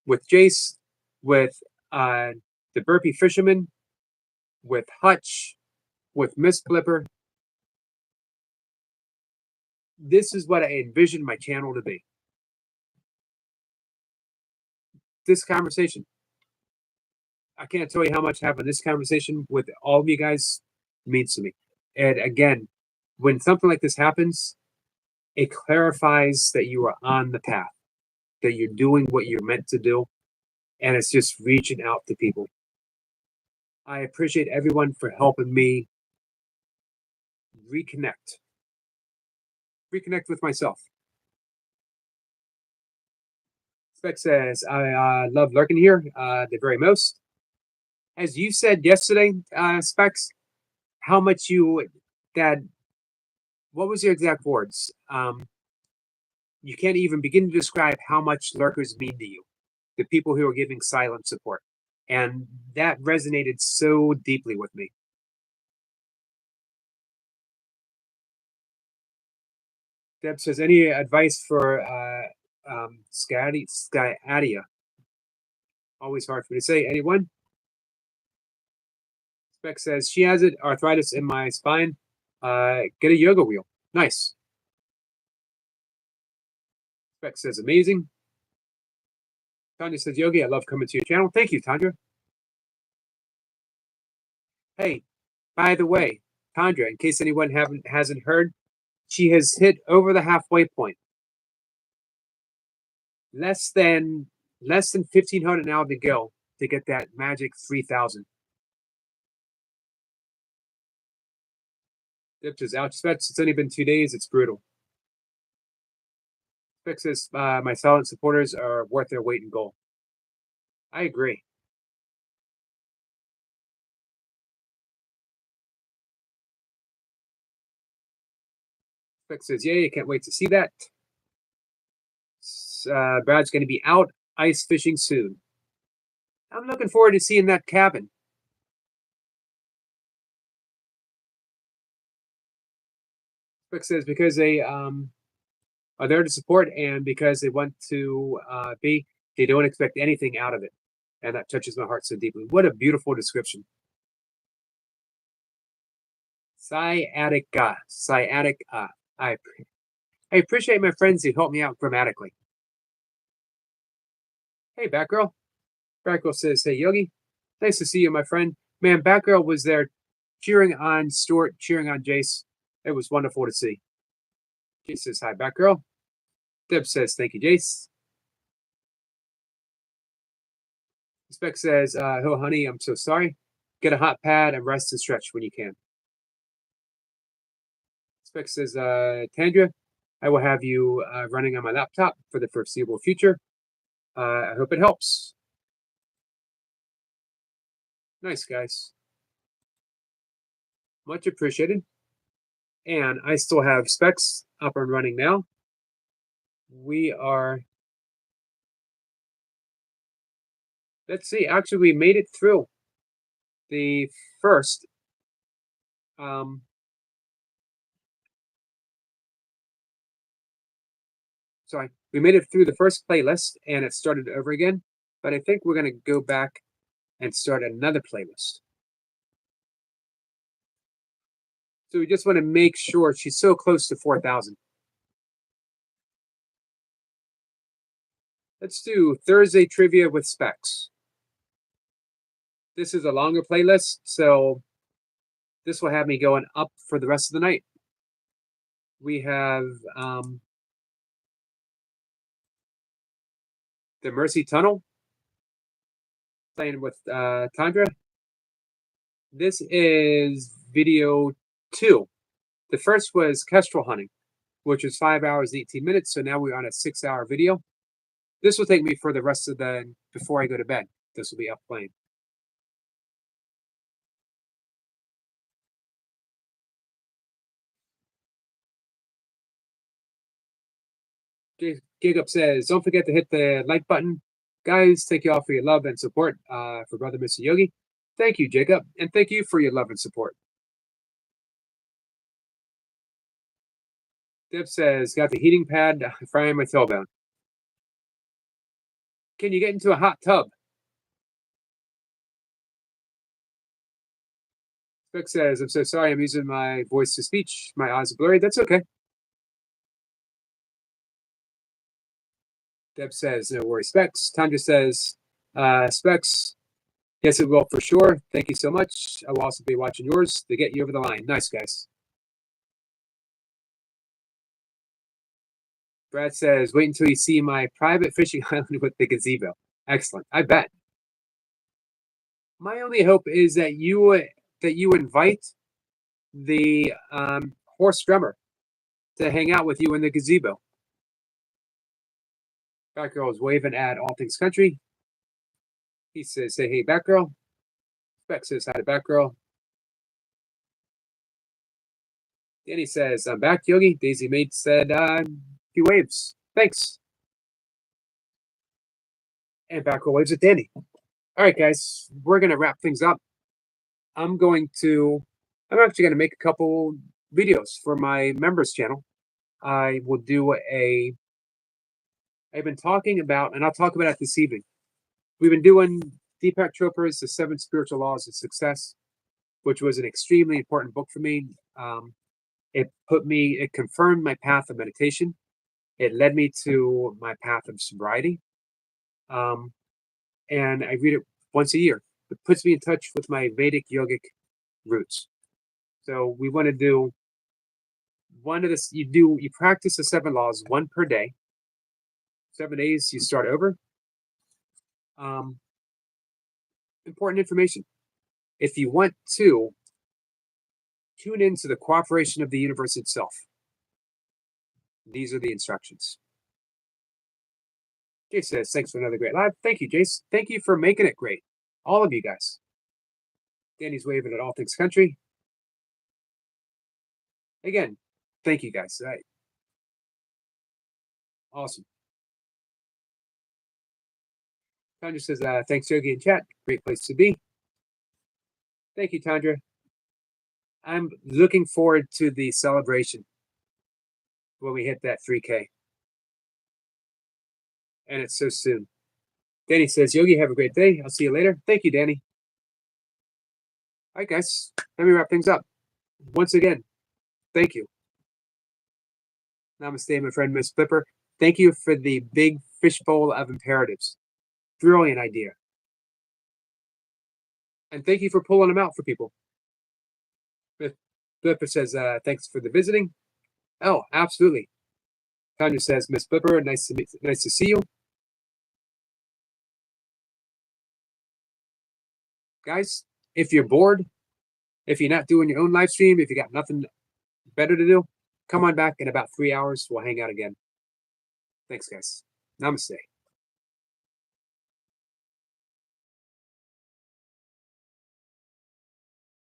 with Jace, with the Burpee Fisherman, with Hutch, with Miss Flipper, this is what I envisioned my channel to be. This conversation. I can't tell you how much having this conversation with all of you guys means to me. And again, when something like this happens, it clarifies that you are on the path, that you're doing what you're meant to do, and it's just reaching out to people. I appreciate everyone for helping me reconnect with myself. Spec says, I love lurking here the very most. As you said yesterday, Specs, how much what was your exact words? You can't even begin to describe how much lurkers mean to you, the people who are giving silent support. And that resonated so deeply with me. Deb says, any advice for Skyadia? Always hard for me to say. Anyone? Spec says, she has it, arthritis in my spine. Get a yoga wheel. Nice. Spec says, amazing. Tanya says, Yogi, I love coming to your channel. Thank you, Tandra. Hey, by the way, Tandra, in case anyone hasn't heard, she has hit over the halfway point. Less than 1,500 now to go to get that magic 3,000. Dip says, ouch, Specs, it's only been 2 days. It's brutal. Specs says, my silent supporters are worth their weight in gold. I agree. Specs says, yay, I can't wait to see that. Brad's going to be out ice fishing soon. I'm looking forward to seeing that cabin. Specs says, because they are there to support and because they want to be, they don't expect anything out of it. And that touches my heart so deeply. What a beautiful description. Sciatica. I appreciate my friends who help me out grammatically. Hey, Batgirl. Batgirl says, hey, Yogi. Nice to see you, my friend. Man, Batgirl was there cheering on Stuart, cheering on Jace. It was wonderful to see. Jace says, hi, Batgirl. Deb says, thank you, Jace. Spec says, oh, honey, I'm so sorry. Get a hot pad and rest and stretch when you can. Spec says, Tandra, I will have you running on my laptop for the foreseeable future. I hope it helps. Nice, guys. Much appreciated. And I still have Specs up and running now. We are Let's see. Actually, we made it through the first. Sorry, we made it through the first playlist and it started over again. But I think we're going to go back and start another playlist. So we just want to make sure she's so close to 4,000. Let's do Thursday trivia with Specs. This is a longer playlist, so this will have me going up for the rest of the night. We have the Mercy Tunnel playing with Tundra. This is video 2. The first was Kestrel hunting, which was 5 hours and 18 minutes. So now we're on a 6-hour video. This will take me for the rest of the, before I go to bed. This will be up playing. Gig Up says, don't forget to hit the like button. Guys, thank you all for your love and support for Brother Mr. Yogi. Thank you, Jacob, and thank you for your love and support. Deb says, got the heating pad frying my tailbone. Can you get into a hot tub? Spec says, I'm so sorry, I'm using my voice to speech. My eyes are blurry. That's okay. Deb says, no worries, Specs. Tundra says, Specs, yes, it will for sure. Thank you so much. I will also be watching yours to get you over the line. Nice, guys. Brad says, wait until you see my private fishing island with the gazebo. Excellent. I bet. My only hope is that you invite the horse drummer to hang out with you in the gazebo. Batgirl is waving at All Things Country. He says, say hey, Batgirl. Spec says hi to Batgirl. Danny says, I'm back, Yogi. Daisy Mate said, he waves. Thanks. And Batgirl waves at Danny. All right, guys, we're going to wrap things up. I'm actually going to make a couple videos for my members channel. I will do I've been talking about, and I'll talk about it this evening. We've been doing Deepak Chopra's The 7 Spiritual Laws of Success, which was an extremely important book for me. It confirmed my path of meditation. It led me to my path of sobriety. And I read it once a year. It puts me in touch with my Vedic yogic roots. So we want to do one of this. You practice the 7 laws, 1 per day. 7 days, you start over. Important information. If you want to tune into the cooperation of the universe itself, these are the instructions. Jace says, thanks for another great live. Thank you, Jace. Thank you for making it great. All of you guys. Danny's waving at All Things Country. Again, thank you guys. Awesome. Tundra says, thanks, Yogi, in chat. Great place to be. Thank you, Tundra. I'm looking forward to the celebration when we hit that 3K. And it's so soon. Danny says, Yogi, have a great day. I'll see you later. Thank you, Danny. All right, guys. Let me wrap things up. Once again, thank you. Namaste, my friend, Miss Flipper. Thank you for the big fishbowl of imperatives. Brilliant idea. And thank you for pulling them out for people. Flipper says, thanks for the visiting. Oh, absolutely. Tanya says, Miss Flipper, nice to see you. Guys, if you're bored, if you're not doing your own live stream, if you got nothing better to do, come on back in about 3 hours. We'll hang out again. Thanks, guys. Namaste.